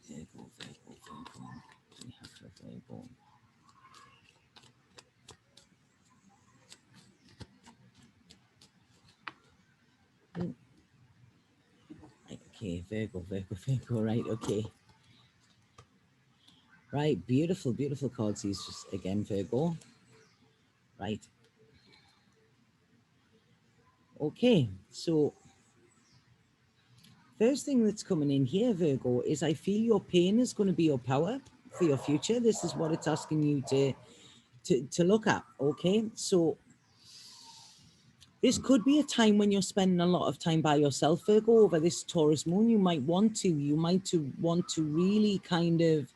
Virgo. We have for Virgo. Okay, Virgo, right, okay. Right, beautiful, beautiful cards. These just again, Virgo. Right. Okay, so first thing that's coming in here, Virgo, is I feel your pain is going to be your power for your future. This is what it's asking you to look at. Okay, so this could be a time when you're spending a lot of time by yourself, Virgo, over this Taurus moon. You might want to really kind of,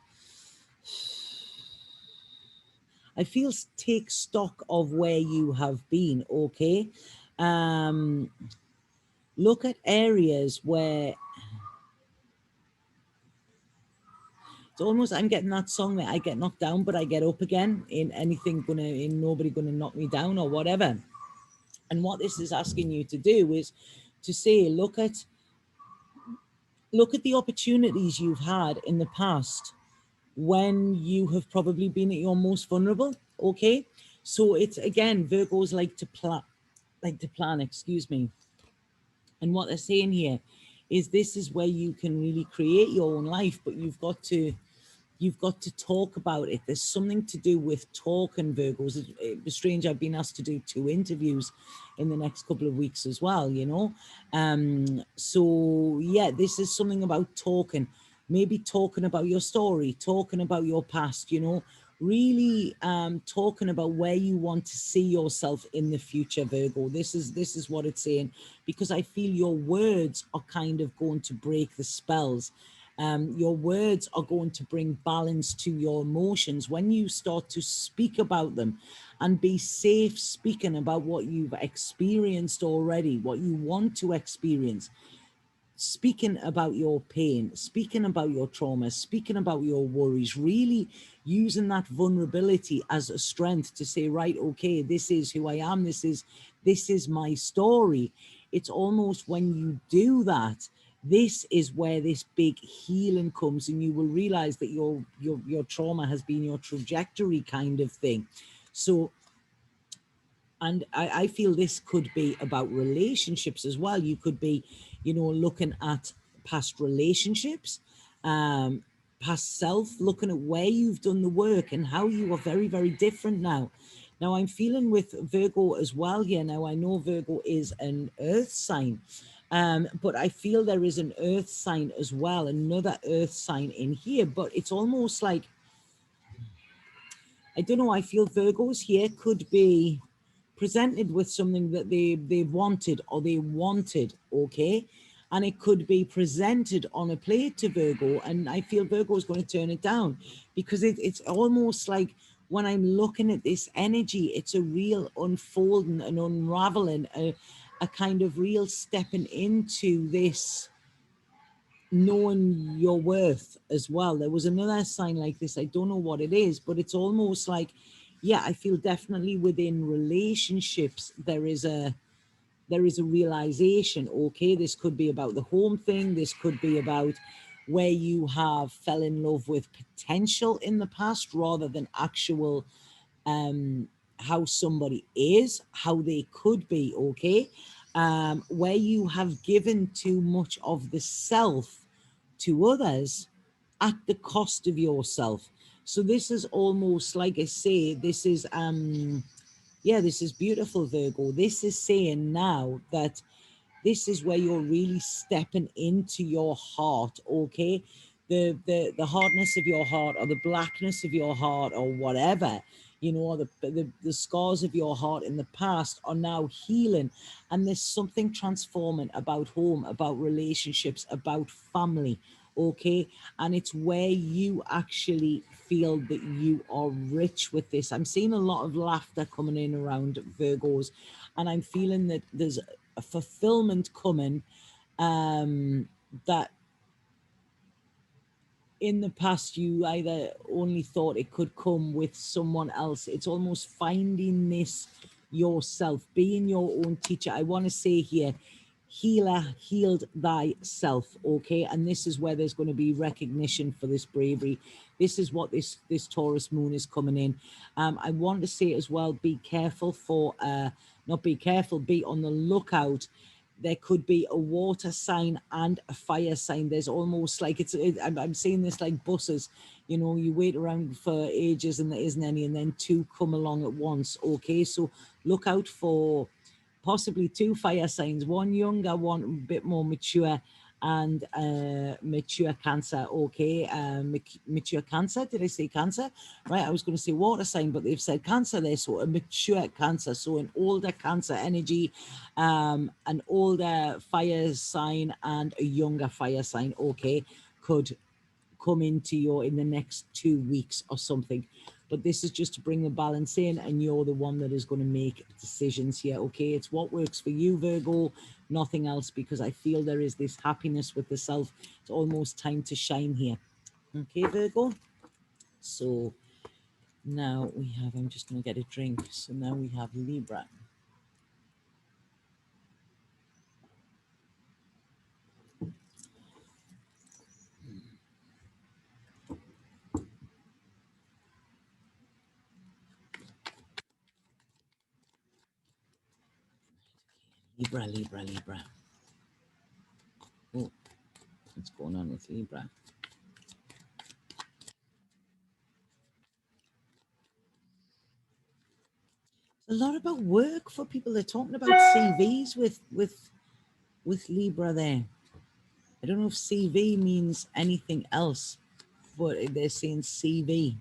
I feel, take stock of where you have been, okay? Look at areas where it's almost, I'm getting that song that I get knocked down, but I get up again. In nobody gonna knock me down or whatever. And what this is asking you to do is to say, look at the opportunities you've had in the past when you have probably been at your most vulnerable. Okay, so it's, again, Virgos like to plan, excuse me. And what they're saying here is this is where you can really create your own life, but you've got to talk about it. There's something to do with talk and Virgos. It was strange. I've been asked to do 2 interviews in the next couple of weeks as well, you know. So yeah, this is something about talking, maybe talking about your story, talking about your past, you know, really talking about where you want to see yourself in the future, Virgo. This is what it's saying, because I feel your words are kind of going to break the spells. Your words are going to bring balance to your emotions when you start to speak about them and be safe speaking about what you've experienced already, what you want to experience. Speaking about your pain, speaking about your trauma, speaking about your worries, really using that vulnerability as a strength to say, right, okay, this is who I am, this is my story. It's almost when you do that, this is where this big healing comes, and you will realize that your trauma has been your trajectory, kind of thing. So, and I feel this could be about relationships as well. You could be, you know, looking at past relationships, past self, looking at where you've done the work and how you are very, very different now. Now, I'm feeling with Virgo as well here. Now, I know Virgo is an earth sign, but I feel there is an earth sign as well, another earth sign in here. But it's almost like, I don't know, I feel Virgos here could be presented with something that they wanted, okay, and it could be presented on a plate to Virgo, and I feel Virgo is going to turn it down, because it's almost like, when I'm looking at this energy, it's a real unfolding and unraveling, a kind of real stepping into this, knowing your worth as well. There was another sign like this, I don't know what it is, but it's almost like, yeah, I feel definitely within relationships there is a realization. Okay, this could be about the home thing, this could be about where you have fell in love with potential in the past rather than actual how somebody is, how they could be. Okay, where you have given too much of the self to others at the cost of yourself. So this is almost like, I say, this is yeah, this is beautiful, Virgo. This is saying now that this is where you're really stepping into your heart, okay? The hardness of your heart, or the blackness of your heart, or whatever. you know, the scars of your heart in the past are now healing. And there's something transforming about home, about relationships, about family. Okay. And it's where you actually feel that you are rich with this. I'm seeing a lot of laughter coming in around Virgos, and I'm feeling that there's a fulfillment coming, that in the past you either only thought it could come with someone else. It's almost finding this yourself, being your own teacher. I want to say here, healer, healed thyself. Okay. And this is where there's going to be recognition for this bravery. This is what this Taurus moon is coming in. I want to say as well, be careful for not be careful, be on the lookout. There could be a water sign and a fire sign. There's almost like I'm seeing this like buses, you know, you wait around for ages and there isn't any, and then two come along at once. Okay, so look out for possibly two fire signs, one younger, one a bit more mature, and mature Cancer. Okay, mature Cancer. Did I say Cancer? Right, I was going to say water sign, but they've said Cancer there, so a mature Cancer, so an older Cancer energy, an older fire sign and a younger fire sign. Okay, could come into your in the next 2 weeks or something. But this is just to bring the balance in, and you're the one that is going to make decisions here. Okay, it's what works for you, Virgo, nothing else, because I feel there is this happiness with the self. It's almost time to shine here. Okay, Virgo. So now we have, I'm just going to get a drink. So now we have Libra. Libra, Libra, Libra. Oh, what's going on with Libra? A lot about work for people. They're talking about CVs with Libra there. I don't know if CV means anything else, but they're saying CV.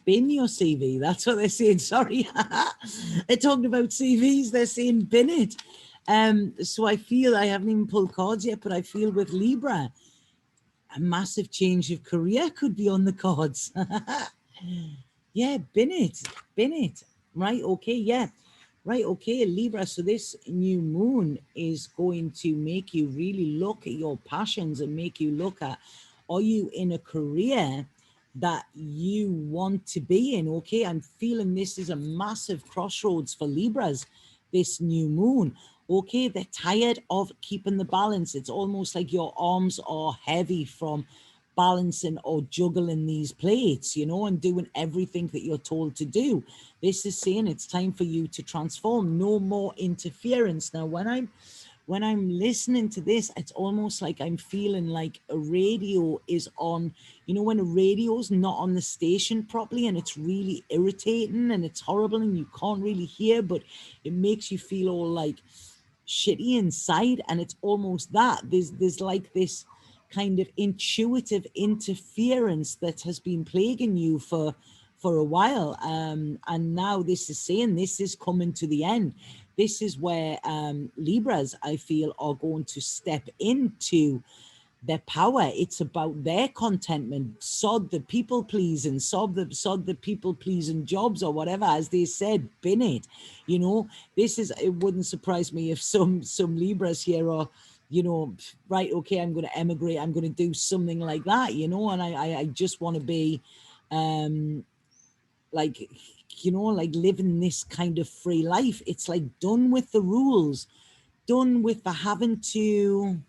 Bin your CV. That's what they're saying. Sorry. They're talking about CVs. They're saying bin it. So I feel, I haven't even pulled cards yet, but I feel with Libra, a massive change of career could be on the cards. Yeah, bin it. Bin it. Right. Okay. Yeah. Right, okay, Libra. So this new moon is going to make you really look at your passions and make you look at, are you in a career that you want to be in? Okay, I'm feeling this is a massive crossroads for Libras, this new moon. Okay, they're tired of keeping the balance. It's almost like your arms are heavy from balancing or juggling these plates, you know, and doing everything that you're told to do. This is saying it's time for you to transform. No more interference. Now, when I'm listening to this, it's almost like I'm feeling like a radio is on, you know, when a radio's not on the station properly and it's really irritating and it's horrible and you can't really hear, but it makes you feel all like shitty inside. And it's almost that there's like this kind of intuitive interference that has been plaguing you for a while, and now this is saying this is coming to the end. This is where Libras, I feel, are going to step into their power. It's about their contentment. Sod the people pleasing, sod the people pleasing jobs or whatever, as they said, bin it. You know, this is, it wouldn't surprise me if some Libras here are, you know, right, okay, I'm going to emigrate, I'm going to do something like that, you know, and I just want to be like, you know, like living this kind of free life. It's like done with the rules, done with the having to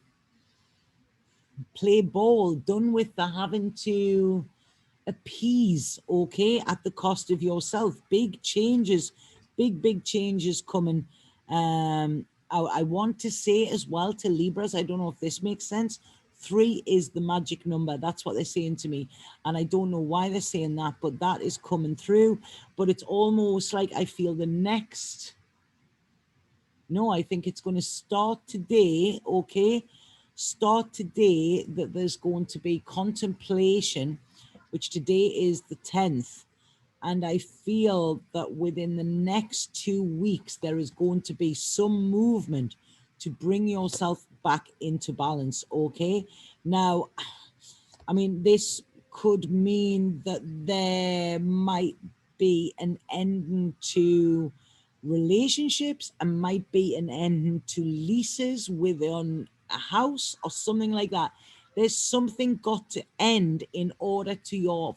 play ball, done with the having to appease, okay, at the cost of yourself. Big changes, big changes coming. I want to say as well to Libras, I don't know if this makes sense, 3 is the magic number. That's what they're saying to me. And I don't know why they're saying that, but that is coming through. But it's almost like I feel the next, no, I think it's going to start today, okay? Start today that there's going to be contemplation which today is the 10th. And I feel that within the next 2 weeks, there is going to be some movement to bring yourself back into balance, okay? Now, I mean, this could mean that there might be an ending to relationships and might be an end to leases within a house or something like that. There's something got to end in order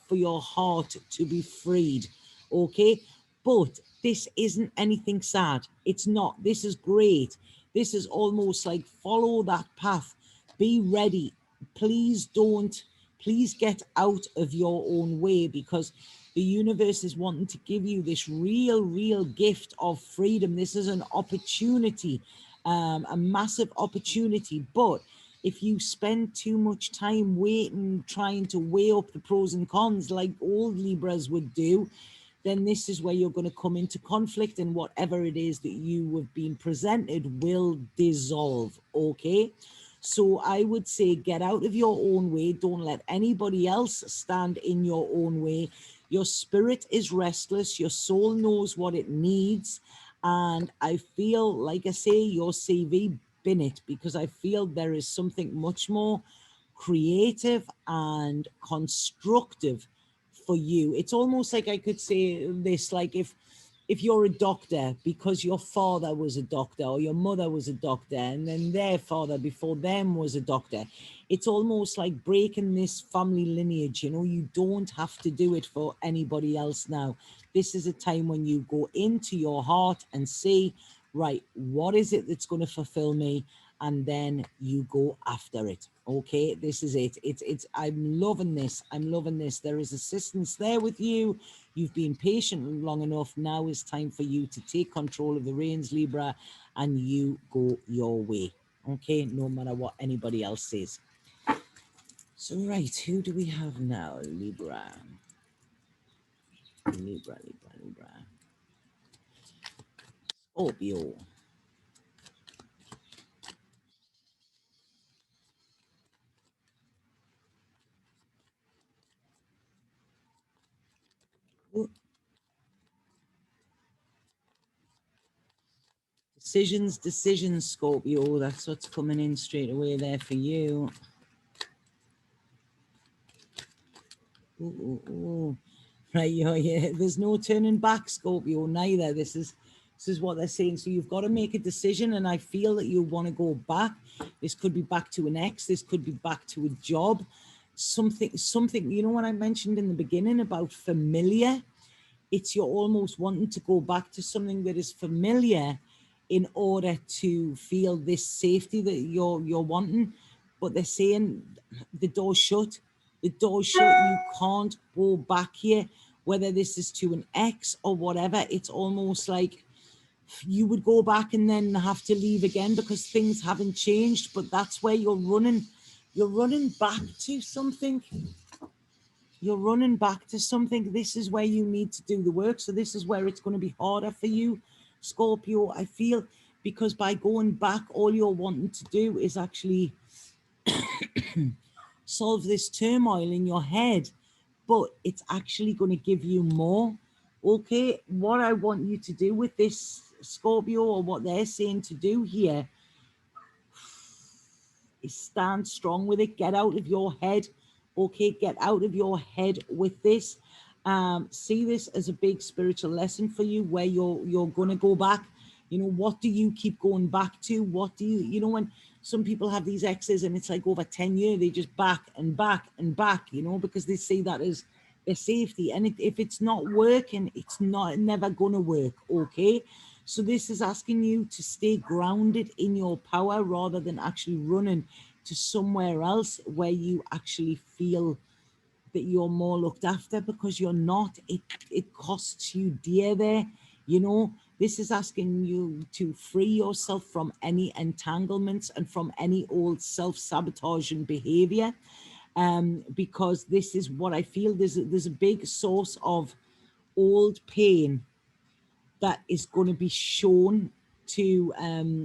for your heart to be freed, okay? But this isn't anything sad. It's not. This is great. This is almost like follow that path. Be ready. Please get out of your own way, because the universe is wanting to give you this real gift of freedom. This is an opportunity, a massive opportunity. But if you spend too much time waiting, trying to weigh up the pros and cons like old Libras would do, then this is where you're going to come into conflict, and whatever it is that you have been presented will dissolve, okay? So I would say get out of your own way. Don't let anybody else stand in your own way. Your spirit is restless. Your soul knows what it needs. And I feel, like I say, your CV bin it, because I feel there is something much more creative and constructive for you. It's almost like I could say this, like if you're a doctor because your father was a doctor or your mother was a doctor and then their father before them was a doctor, it's almost like breaking this family lineage. You know, you don't have to do it for anybody else now. This is a time when you go into your heart and see, right, what is it that's going to fulfill me? And then you go after it. Okay, this is it. I'm loving this. I'm loving this. There is assistance there with you. You've been patient long enough. Now is time for you to take control of the reins, Libra, and you go your way. Okay, no matter what anybody else says. So, right, who do we have now? Libra. Libra. Scorpio. Decisions, Scorpio. That's what's coming in straight away there for you. Ooh. Right, yeah. There's no turning back, Scorpio, neither. This is what they're saying. So you've got to make a decision, and I feel that you want to go back. This could be back to an ex. This could be back to a job. Something, you know what I mentioned in the beginning about familiar? It's you're almost wanting to go back to something that is familiar in order to feel this safety that you're wanting. But they're saying the door's shut. The door's shut. You can't go back here, whether this is to an ex or whatever. It's almost like you would go back and then have to leave again because things haven't changed. But that's where you're running. You're running back to something. You're running back to something. This is where you need to do the work. So this is where it's going to be harder for you, Scorpio, I feel, because by going back, all you're wanting to do is actually solve this turmoil in your head, but it's actually going to give you more. Okay, what I want you to do with this, Scorpio, or what they're saying to do here, is stand strong with it. Get out of your head. Okay, get out of your head with this. See this as a big spiritual lesson for you, where you're going to go back. You know, what do you keep going back to? What do you know, when some people have these exes and it's like over 10 years, they just back and back and back, you know, because they see that as their safety. And if it's not working, it's never going to work. Okay. So this is asking you to stay grounded in your power rather than actually running to somewhere else where you actually feel that you're more looked after, because you're not. It costs you dear there. You know, this is asking you to free yourself from any entanglements and from any old self-sabotaging behavior, because this is what I feel. There's a big source of old pain that is going to be shown to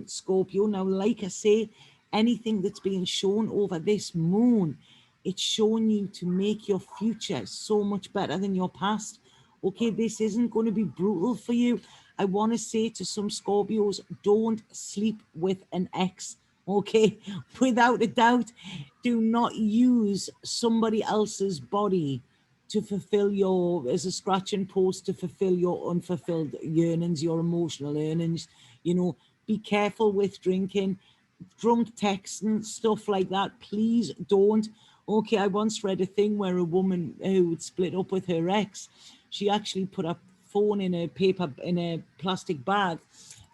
Scorpio. Now, like I say, anything that's being shown over this moon It's showing you to make your future so much better than your past. Okay, this isn't going to be brutal for you. I want to say to some Scorpios, don't sleep with an ex. Okay, without a doubt, do not use somebody else's body to fulfill your, as a scratch and post, to fulfill your unfulfilled yearnings, your emotional yearnings. You know, be careful with drinking, drunk texting, stuff like that. Please don't. Okay, I once read a thing where a woman who would split up with her ex, she actually put a phone in a plastic bag,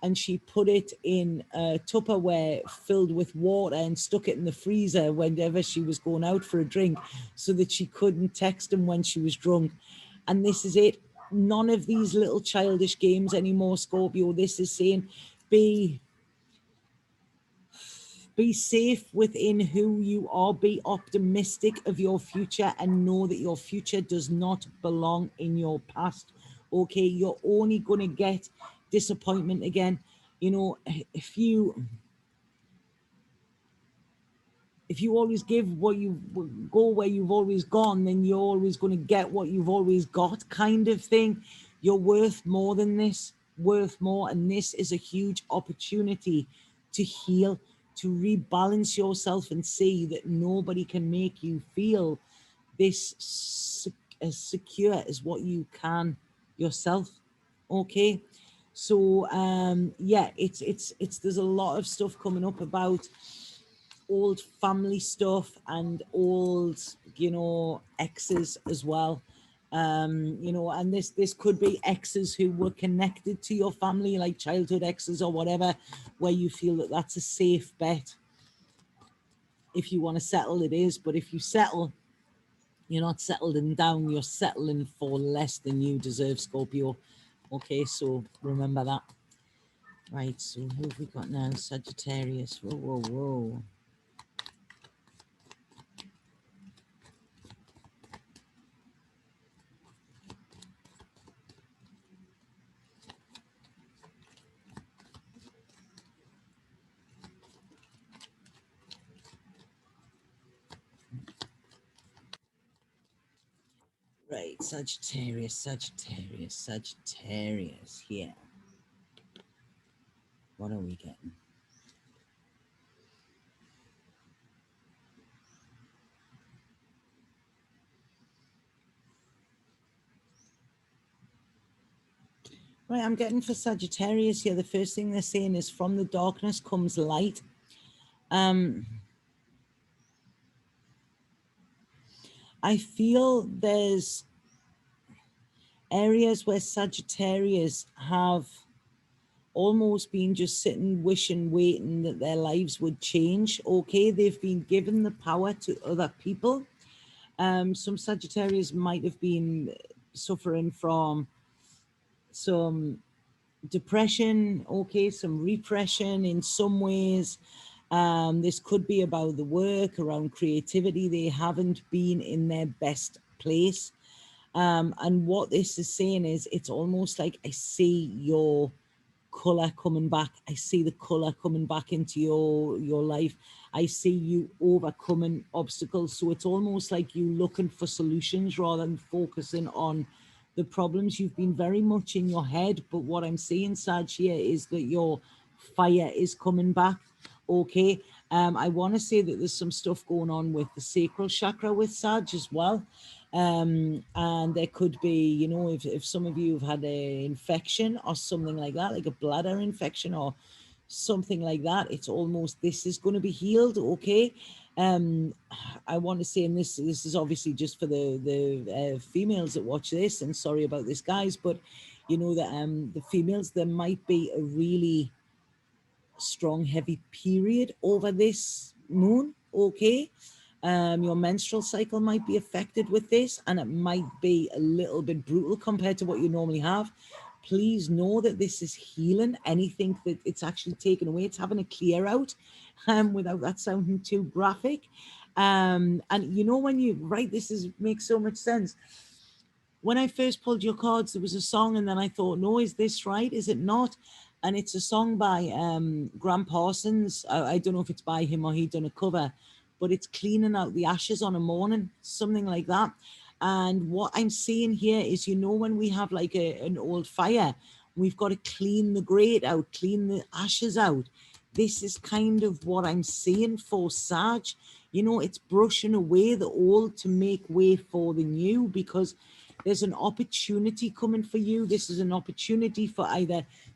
and she put it in a Tupperware filled with water and stuck it in the freezer whenever she was going out for a drink, so that she couldn't text him when she was drunk. And this is it. None of these little childish games anymore, Scorpio. This is saying be safe within who you are. Be optimistic of your future and know that your future does not belong in your past. Okay, you're only going to get disappointment again. You know, if you always give what you go where you've always gone, then you're always going to get what you've always got, kind of thing. You're worth more than this, worth more. And this is a huge opportunity to heal, to rebalance yourself and see that nobody can make you feel this as secure as what you can yourself. Okay. So yeah, it's there's a lot of stuff coming up about old family stuff and old, you know, exes as well. You know, and this could be exes who were connected to your family, like childhood exes or whatever, where you feel that that's a safe bet. If you want to settle, it is. But if you settle, you're not settling down, you're settling for less than you deserve, Scorpio. Okay, so remember that. Right, so who have we got now? Sagittarius. Whoa, whoa, whoa. Right, Sagittarius, Sagittarius, Sagittarius. Here. What are we getting? Right, I'm getting for Sagittarius here. The first thing they're saying is from the darkness comes light. I feel there's areas where Sagittarius have almost been just sitting, wishing, waiting that their lives would change. Okay, they've been given the power to other people. Some Sagittarius might have been suffering from some depression, okay, some repression in some ways. This could be about the work, around creativity. They haven't been in their best place. And what this is saying is, it's almost like I see your color coming back. I see the color coming back into your life. I see you overcoming obstacles. So it's almost like you looking for solutions rather than focusing on the problems. You've been very much in your head, but what I'm seeing, Sag, here is that your fire is coming back. Okay. I want to say that there's some stuff going on with the sacral chakra with Sag as well. And there could be, you know, if some of you have had an infection or something like that, like a bladder infection or something like that, it's almost, this is going to be healed. Okay. I want to say, and this is obviously just for the females that watch this, and sorry about this, guys, but you know that the females, there might be a really strong, heavy period over this moon. Okay. Your menstrual cycle might be affected with this, and it might be a little bit brutal compared to what you normally have. Please know that this is healing. Anything that it's actually taken away, it's having a clear out, without that sounding too graphic. And you know, when you write this, makes so much sense. When I first pulled your cards, there was a song, and then I thought, no, is this right? Is it not? And it's a song by Graham Parsons. I don't know if it's by him or he done a cover, but it's cleaning out the ashes on a morning, something like that. And what I'm seeing here is, you know, when we have like an old fire, we've got to clean the grate out, clean the ashes out. This is kind of what I'm seeing for Sag. You know, it's brushing away the old to make way for the new, because there's an opportunity coming for you. This is an opportunity for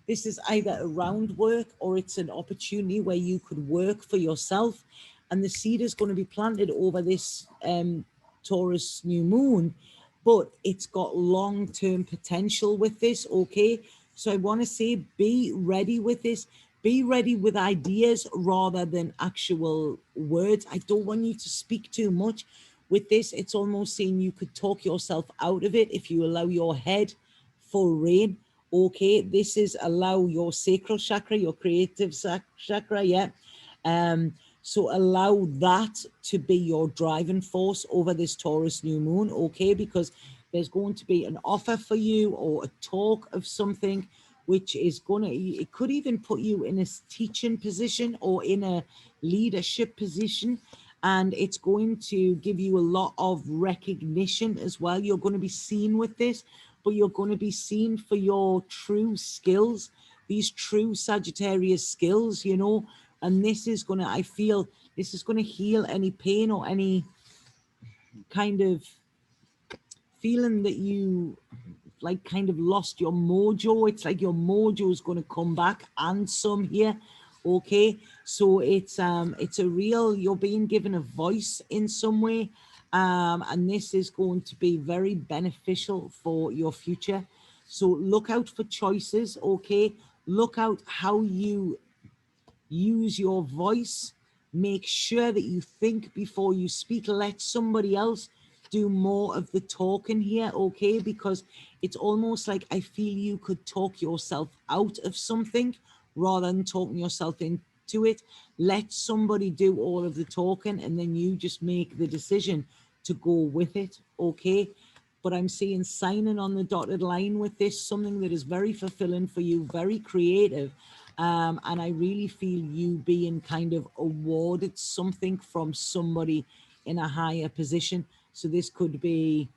this is either around work, or it's an opportunity where you could work for yourself. And the seed is going to be planted over this Taurus new moon, but it's got long-term potential with this, okay? So I want to say, be ready with this. Be ready with ideas rather than actual words. I don't want you to speak too much. With this, it's almost saying you could talk yourself out of it if you allow your head full rein. Okay, this is allow your sacral chakra, your creative chakra, yeah. So allow that to be your driving force over this Taurus new moon, okay? Because there's going to be an offer for you, or a talk of something which is going to, it could even put you in a teaching position or in a leadership position. And it's going to give you a lot of recognition as well. You're going to be seen with this, but you're going to be seen for your true skills, these true Sagittarius skills, you know. And this is going to, I feel, this is going to heal any pain or any kind of feeling that you like kind of lost your mojo. It's like your mojo is going to come back, and some here. Okay, so it's a real, you're being given a voice in some way, and this is going to be very beneficial for your future. So look out for choices, okay? Look out how you use your voice. Make sure that you think before you speak. Let somebody else do more of the talking here, okay? Because it's almost like I feel you could talk yourself out of something rather than talking yourself into it. Let somebody do all of the talking, and then you just make the decision to go with it, okay? But I'm seeing signing on the dotted line with this, something that is very fulfilling for you, very creative. And I really feel you being kind of awarded something from somebody in a higher position. So this could be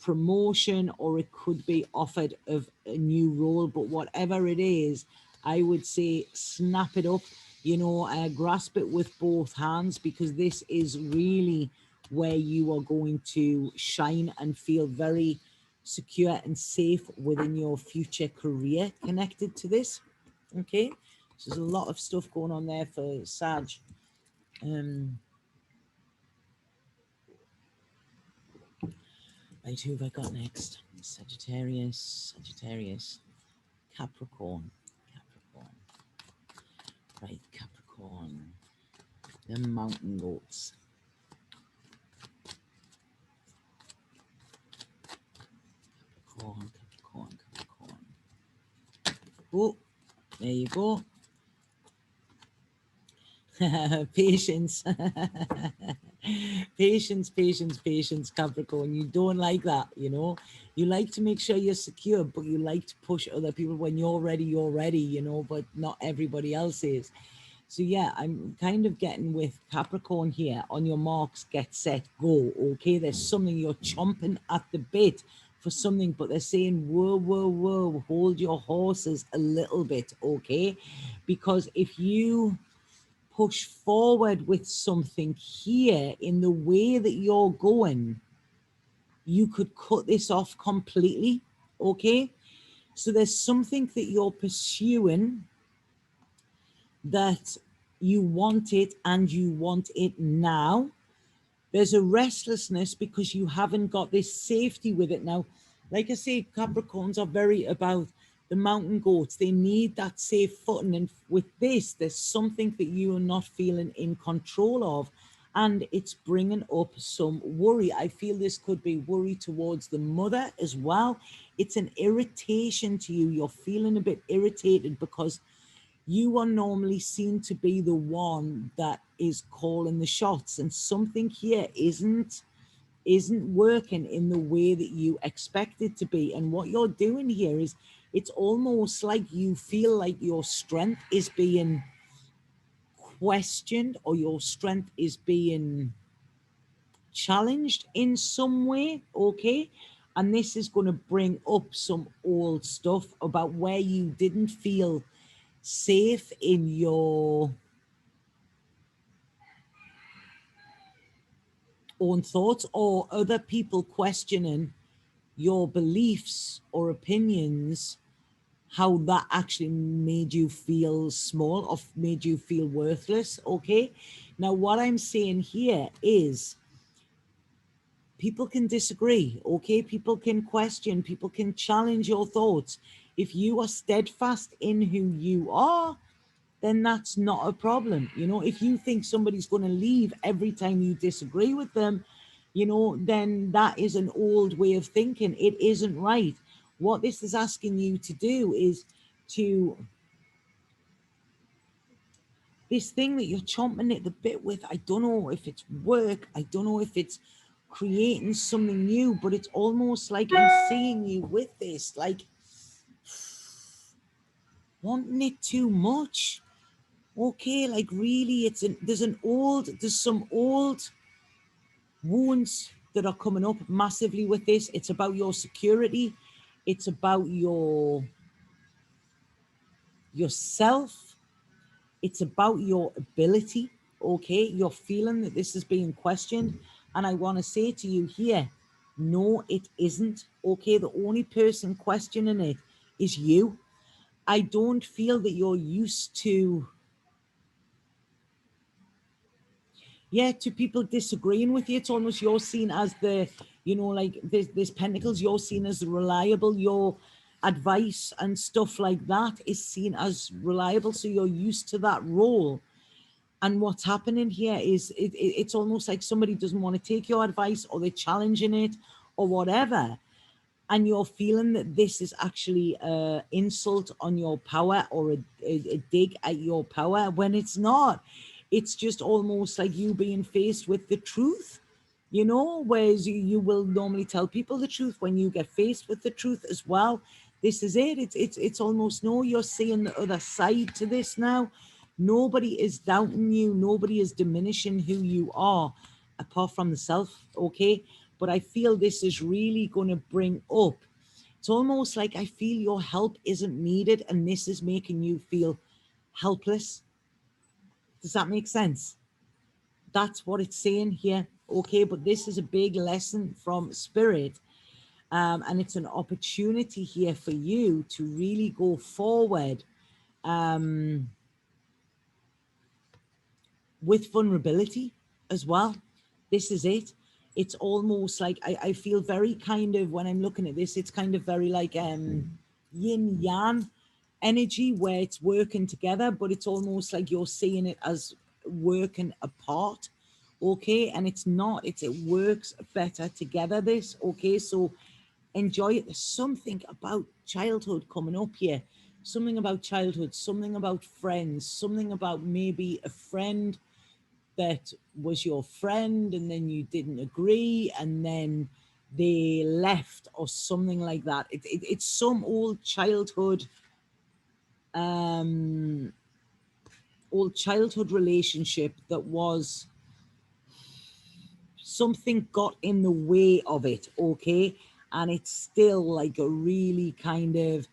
promotion, or it could be offered of a new role. But whatever it is, I would say snap it up, you know, grasp it with both hands, because this is really where you are going to shine and feel very secure and safe within your future career connected to this. Okay, so there's a lot of stuff going on there for Sag. Right, who have I got next? Sagittarius, Capricorn. Right, Capricorn. The mountain goats. Capricorn. Oh, there you go. Patience. Patience, Capricorn. You don't like that, you know. You like to make sure you're secure, but you like to push other people. When you're ready, you know, but not everybody else is. So yeah, I'm kind of getting with Capricorn here. On your marks, get set, go. Okay, there's something you're chomping at the bit for something, but they're saying, whoa, hold your horses a little bit, okay? Because if you push forward with something here in the way that you're going, you could cut this off completely, okay? So there's something that you're pursuing that you want it, and you want it now. There's a restlessness because you haven't got this safety with it now. Like I say, Capricorns are very about the mountain goats. They need that safe footing. And with this, there's something that you are not feeling in control of. And it's bringing up some worry. I feel this could be worry towards the mother as well. It's an irritation to you. You're feeling a bit irritated because you are normally seen to be the one that is calling the shots, and something here isn't working in the way that you expect it to be. And what you're doing here is, it's almost like you feel like your strength is being questioned or your strength is being challenged in some way, okay? And this is going to bring up some old stuff about where you didn't feel safe in your own thoughts, or other people questioning your beliefs or opinions, how that actually made you feel small or made you feel worthless, okay? Now, what I'm saying here is people can disagree, okay? People can question, people can challenge your thoughts. If you are steadfast in who you are, then that's not a problem. You know, if you think somebody's going to leave every time you disagree with them, you know, then that is an old way of thinking. It isn't right. What this is asking you to do is to, this thing that you're chomping at the bit with, I don't know if it's work, I don't know if it's creating something new, but it's almost like I'm seeing you with this, like wanting it too much. Okay, like really, there's some old wounds that are coming up massively with this. It's about your security. It's about yourself. It's about your ability. Okay, you're feeling that this is being questioned. And I want to say to you here, no, it isn't. Okay, the only person questioning it is you. I don't feel that you're used to, yeah, to people disagreeing with you. It's almost you're seen as the, you know, like there's pentacles, you're seen as reliable. Your advice and stuff like that is seen as reliable. So you're used to that role. And what's happening here is it's almost like somebody doesn't want to take your advice, or they're challenging it or whatever. And you're feeling that this is actually an insult on your power, or a dig at your power, when it's not. It's just almost like you being faced with the truth, you know, whereas you will normally tell people the truth. When you get faced with the truth as well, this is it. It's almost, no, you're seeing the other side to this now. Nobody is doubting you. Nobody is diminishing who you are, apart from the self, okay? But I feel this is really going to bring up, it's almost like I feel your help isn't needed, and this is making you feel helpless. Does that make sense? That's what it's saying here, okay? But this is a big lesson from Spirit, and it's an opportunity here for you to really go forward with vulnerability as well. This is it. It's almost like I feel very kind of, when I'm looking at this, it's kind of very like yin yang energy, where it's working together, but it's almost like you're seeing it as working apart, okay? And it's not, it works better together, this, okay? So enjoy it. There's something about childhood coming up here, something about childhood, something about friends, something about maybe a friend that was your friend and then you didn't agree and then they left, or something like that. It's some old childhood relationship that was, something got in the way of it, okay? And it's still like a really kind of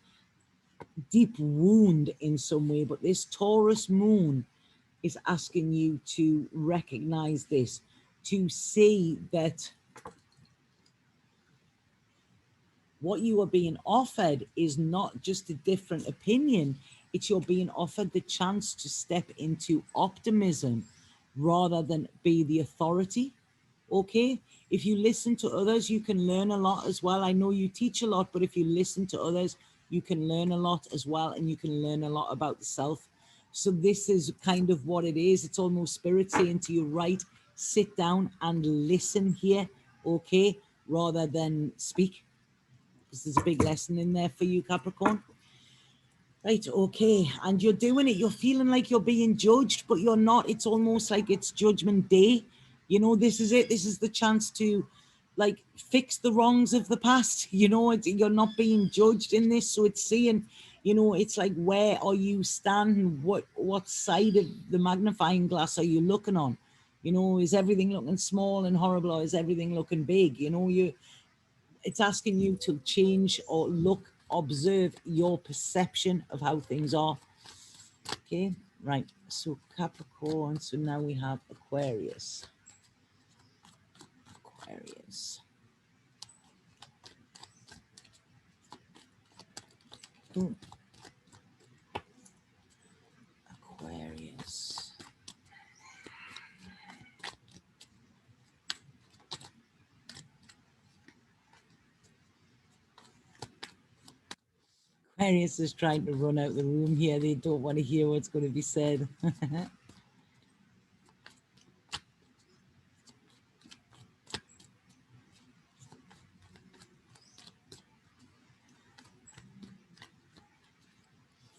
deep wound in some way. But this Taurus moon is asking you to recognize this, to see that what you are being offered is not just a different opinion, it's you're being offered the chance to step into optimism rather than be the authority, okay? If you listen to others, you can learn a lot as well. I know you teach a lot, but if you listen to others, you can learn a lot as well, and you can learn a lot about the self. So this is kind of what it is. It's almost Spirit saying to you, right, sit down and listen here, okay, rather than speak. Because there's a big lesson in there for you, Capricorn. Right, okay, and you're doing it. You're feeling like you're being judged, but you're not. It's almost like it's Judgment Day. You know, this is it. This is the chance to, like, fix the wrongs of the past. You know, you're not being judged in this. So it's saying You know, it's like, where are you standing? What side of the magnifying glass are you looking on? You know, is everything looking small and horrible, or is everything looking big? You know, it's asking you to change or observe your perception of how things are. Okay, right. So Capricorn. So now we have Aquarius. Aquarius. Ooh. Aquarius. Aquarius is trying to run out the room here. They don't want to hear what's going to be said.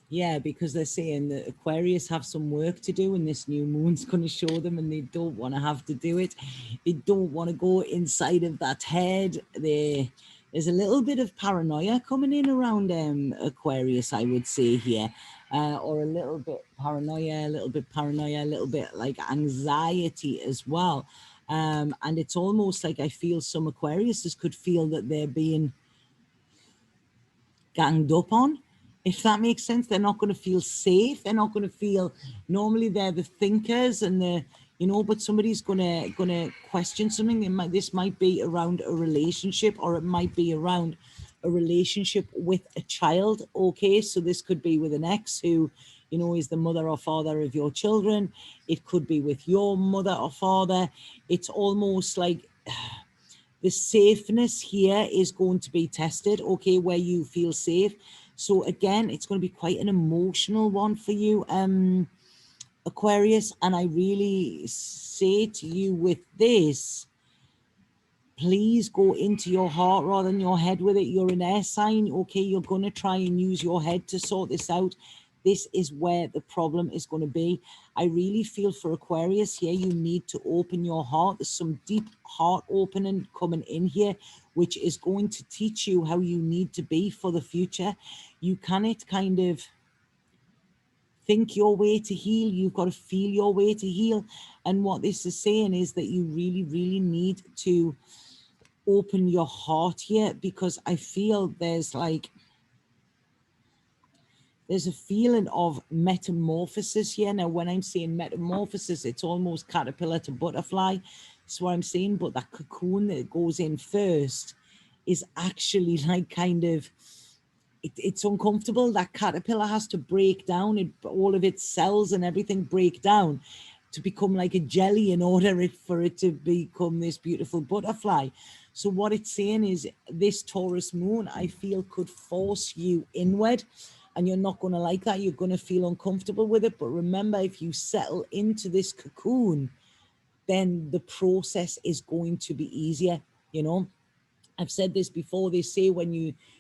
Yeah, because they're saying that Aquarius have some work to do, and this new moon's going to show them, and they don't want to have to do it. They don't want to go inside of that head. There's a little bit of paranoia coming in around Aquarius, I would say here, or a little bit paranoia, a little bit like anxiety as well. And it's almost like I feel some Aquariuses could feel that they're being ganged up on, if that makes sense. They're not going to feel safe. They're not going to feel, normally they're the thinkers and the, you know, but somebody's gonna question something. This might be around a relationship, or it might be around a relationship with a child. Okay, so this could be with an ex who, you know, is the mother or father of your children. It could be with your mother or father. It's almost like the safeness here is going to be tested, okay, where you feel safe. So again, it's going to be quite an emotional one for you, Aquarius. And I really say to you with this, please go into your heart rather than your head with it. You're an air sign, okay? You're going to try and use your head to sort this out. This is where the problem is going to be. I really feel for Aquarius here, you need to open your heart. There's some deep heart opening coming in here, which is going to teach you how you need to be for the future. You cannot kind of think your way to heal. You've got to feel your way to heal. And what this is saying is that you really, really need to open your heart here, because I feel there's a feeling of metamorphosis here. Now, when I'm saying metamorphosis, it's almost caterpillar to butterfly. That's what I'm saying. But that cocoon that goes in first is actually like kind of, it's uncomfortable. That caterpillar has to break down. All of its cells and everything break down to become like a jelly in order for it to become this beautiful butterfly. So what it's saying is this Taurus moon, I feel, could force you inward, and you're not going to like that. You're going to feel uncomfortable with it. But remember, if you settle into this cocoon, then the process is going to be easier. You know, I've said this before. They say when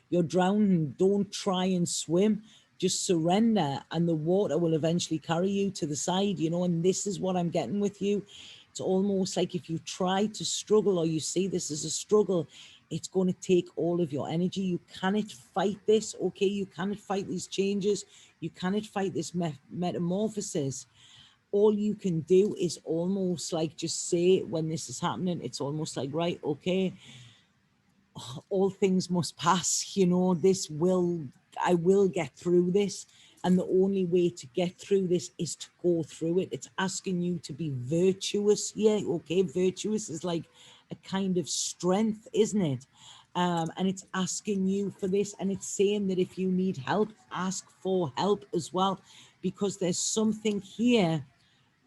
you're drowning, don't try and swim. Just surrender, and the water will eventually carry you to the side, you know. And this is what I'm getting with you. It's almost like if you try to struggle, or you see this as a struggle, it's going to take all of your energy. You cannot fight this, okay? You cannot fight these changes. You cannot fight this metamorphosis. All you can do is almost like just say, when this is happening, it's almost like, right, okay, all things must pass, you know, I will get through this. And the only way to get through this is to go through it. It's asking you to be virtuous here, okay? Virtuous is like a kind of strength, isn't it? And it's asking you for this, and it's saying that if you need help, ask for help as well, because there's something here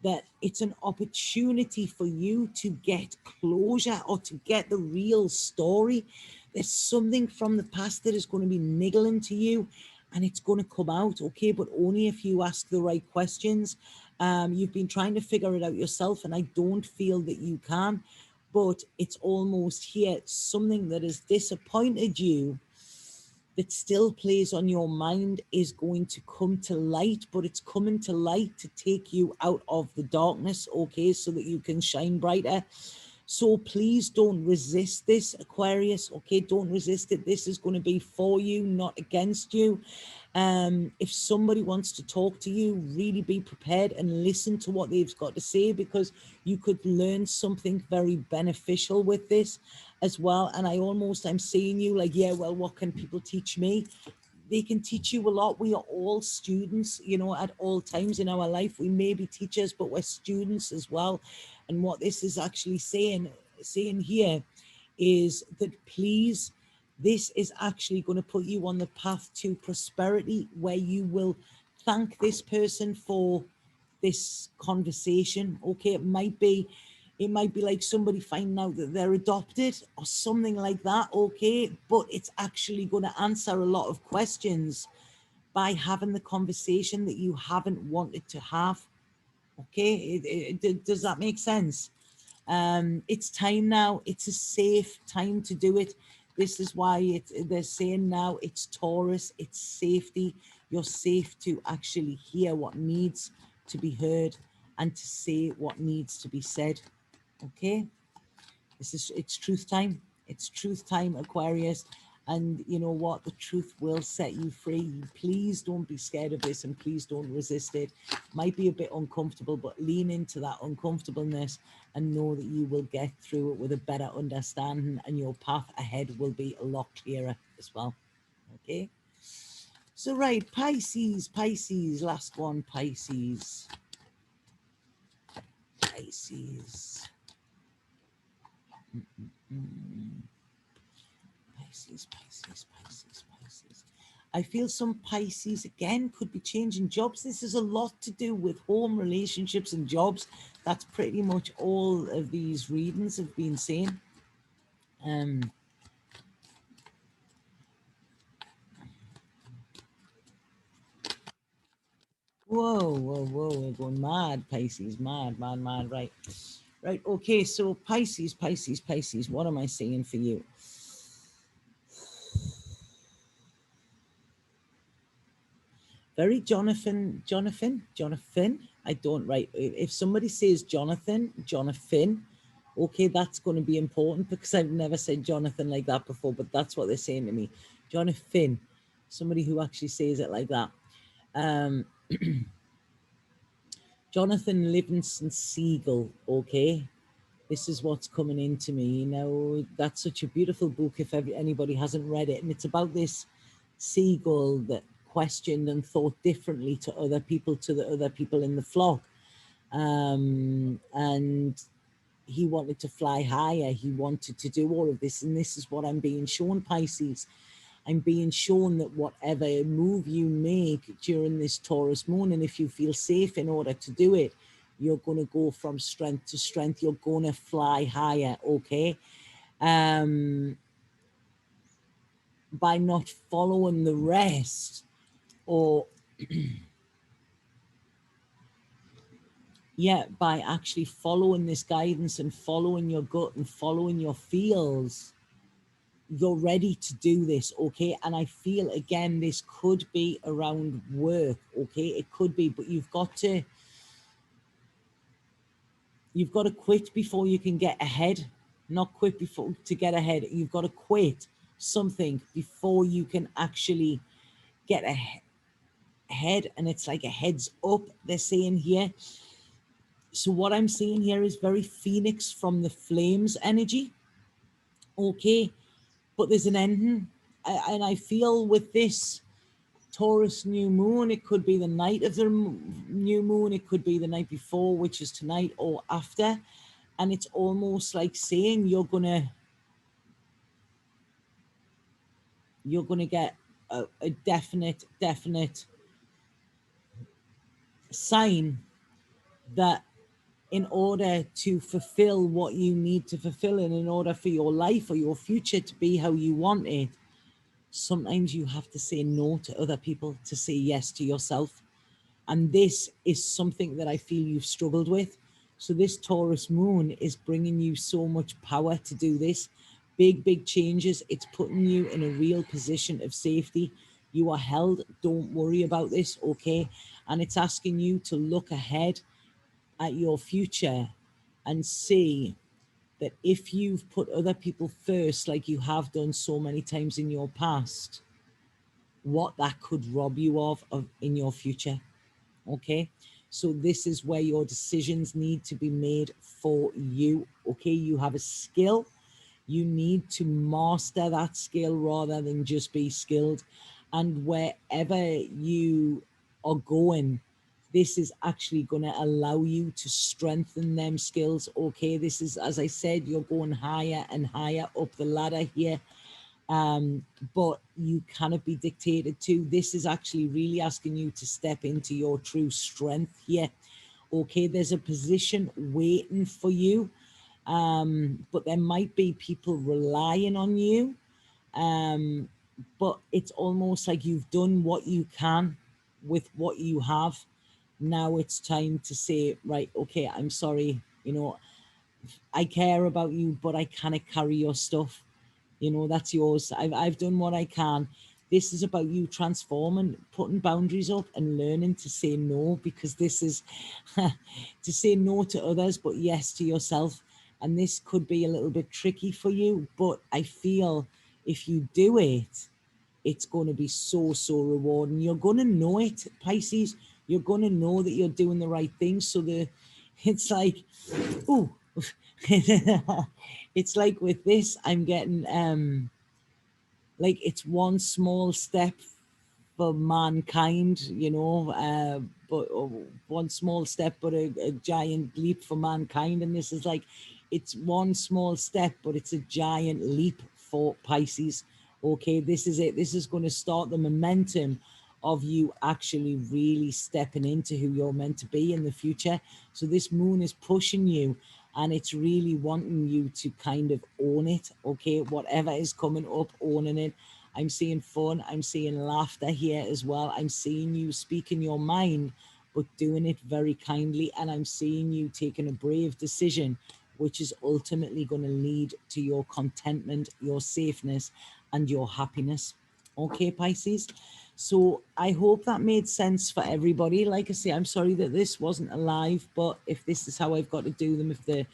that it's an opportunity for you to get closure, or to get the real story. There's something from the past that is going to be niggling to you, and it's going to come out, okay? But only if you ask the right questions. You've been trying to figure it out yourself, and I don't feel that you can. But it's almost here, something that has disappointed you that still plays on your mind is going to come to light, but it's coming to light to take you out of the darkness, okay, so that you can shine brighter. So please don't resist this, Aquarius, okay? Don't resist it. This is going to be for you, not against you. If somebody wants to talk to you, really be prepared and listen to what they've got to say, because you could learn something very beneficial with this as well. And I'm saying you like, yeah, well, what can people teach me? They can teach you a lot. We are all students, you know, at all times in our life. We may be teachers, but we're students as well. And what this is actually saying here is that please, this is actually going to put you on the path to prosperity, where you will thank this person for this conversation. Okay, it might be like somebody finding out that they're adopted or something like that. Okay, but it's actually going to answer a lot of questions by having the conversation that you haven't wanted to have. Okay, does that make sense? It's time now. It's a safe time to do it. This is why they're saying now it's Taurus, it's safety. You're safe to actually hear what needs to be heard and to say what needs to be said. Okay, it's truth time. It's truth time, Aquarius. And you know what? The truth will set you free. Please don't be scared of this, and please don't resist it. Might be a bit uncomfortable, but lean into that uncomfortableness and know that you will get through it with a better understanding, and your path ahead will be a lot clearer as well. Okay. So right, Pisces, last one, Pisces. Pisces. Pisces. I feel some Pisces again could be changing jobs. This is a lot to do with home, relationships, and jobs. That's pretty much all of these readings have been saying. Whoa, we're going mad, Pisces, mad, right. Right, okay, so Pisces, what am I saying for you? Very Jonathan, I don't write. If somebody says Jonathan, okay, that's going to be important, because I've never said Jonathan like that before, but that's what they're saying to me. Jonathan, somebody who actually says it like that. Jonathan Livingston Seagull, okay? This is what's coming into me. You know, that's such a beautiful book if anybody hasn't read it. And it's about this seagull that questioned and thought differently to other people, to the other people in the flock. And he wanted to fly higher. He wanted to do all of this. And this is what I'm being shown, Pisces. I'm being shown that whatever move you make during this Taurus moon, and if you feel safe in order to do it, you're going to go from strength to strength. You're going to fly higher, okay? By not following the rest, or yeah, by actually following this guidance and following your gut and following your feels, you're ready to do this, okay? And I feel, again, this could be around work, okay? It could be, but you've got to quit before you can get ahead. Not quit before to get ahead. You've got to quit something before you can actually get ahead. And it's like a heads up, they're saying here. So what I'm seeing here is very Phoenix from the flames energy, okay? But there's an ending. And I feel with this Taurus new moon, it could be the night of the new moon, it could be the night before, which is tonight, or after. And it's almost like saying you're gonna get a definite sign that in order to fulfill what you need to fulfill, and in order for your life or your future to be how you want it, sometimes you have to say no to other people to say yes to yourself. And this is something that I feel you've struggled with. So this Taurus moon is bringing you so much power to do this. Big changes. It's putting you in a real position of safety. You are held. Don't worry about this, okay? And it's asking you to look ahead at your future and see that if you've put other people first, like you have done so many times in your past, what that could rob you of in your future. Okay, so this is where your decisions need to be made for you. Okay, you have a skill, you need to master that skill rather than just be skilled. And wherever you are going, this is actually going to allow you to strengthen them skills. Okay, this is, as I said, you're going higher and higher up the ladder here, but you cannot be dictated to. This is actually really asking you to step into your true strength here. Okay, there's a position waiting for you, but there might be people relying on you, but it's almost like you've done what you can with what you have. Now it's time to say, right, okay, I'm sorry, I care about you, but I cannot carry your stuff. That's yours. I've done what I can. This is about you transforming, putting boundaries up and learning to say no, because this is to say no to others, but yes to yourself. And this could be a little bit tricky for you, but I feel if you do it, it's going to be so, so rewarding. You're going to know it, Pisces. You're going to know that you're doing the right thing. So it's like, oh, it's like with this, I'm getting like it's one small step for mankind, but one small step, but a giant leap for mankind. And this is like, it's one small step, but it's a giant leap for Pisces. Okay, this is it. This is going to start the momentum of you actually really stepping into who you're meant to be in the future. So this moon is pushing you, and it's really wanting you to kind of own it. Okay, whatever is coming up, owning it. I'm seeing fun, I'm seeing laughter here as well. I'm seeing you speaking your mind, but doing it very kindly. And I'm seeing you taking a brave decision, which is ultimately going to lead to your contentment, your safeness, and your happiness. Okay, Pisces. So I hope that made sense for everybody. Like I say, I'm sorry that this wasn't alive, but if this is how I've got to do them, if the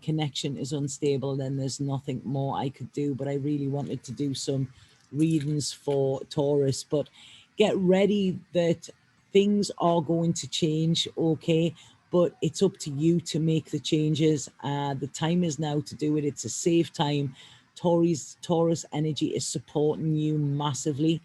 connection is unstable, then there's nothing more I could do. But I really wanted to do some readings for Taurus. But get ready that things are going to change, okay? But it's up to you to make the changes. The time is now to do it. It's a safe time. Taurus energy is supporting you massively,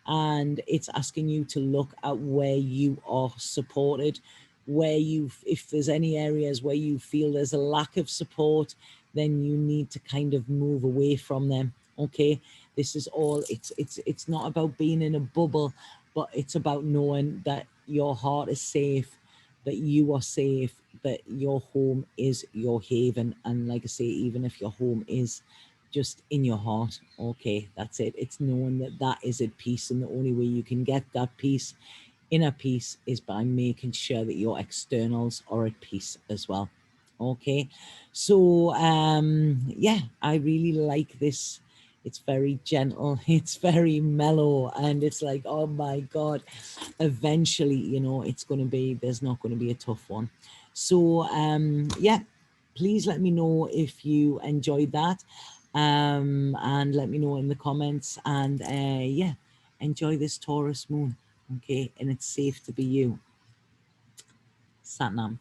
and it's asking you to look at where you are supported, where if there's any areas where you feel there's a lack of support, then you need to kind of move away from them. Okay, this is all, it's not about being in a bubble, but it's about knowing that your heart is safe, that you are safe, that your home is your haven. And like I say, even if your home is just in your heart, okay, that's it. It's knowing that that is at peace, and the only way you can get that peace, inner peace, is by making sure that your externals are at peace as well. Okay, so yeah, I really like this. It's very gentle, it's very mellow, and it's like, oh my god, eventually, it's going to be, there's not going to be a tough one. So yeah, please let me know if you enjoyed that, and let me know in the comments. And yeah, enjoy this Taurus moon. Okay, and it's safe to be you. Satnam.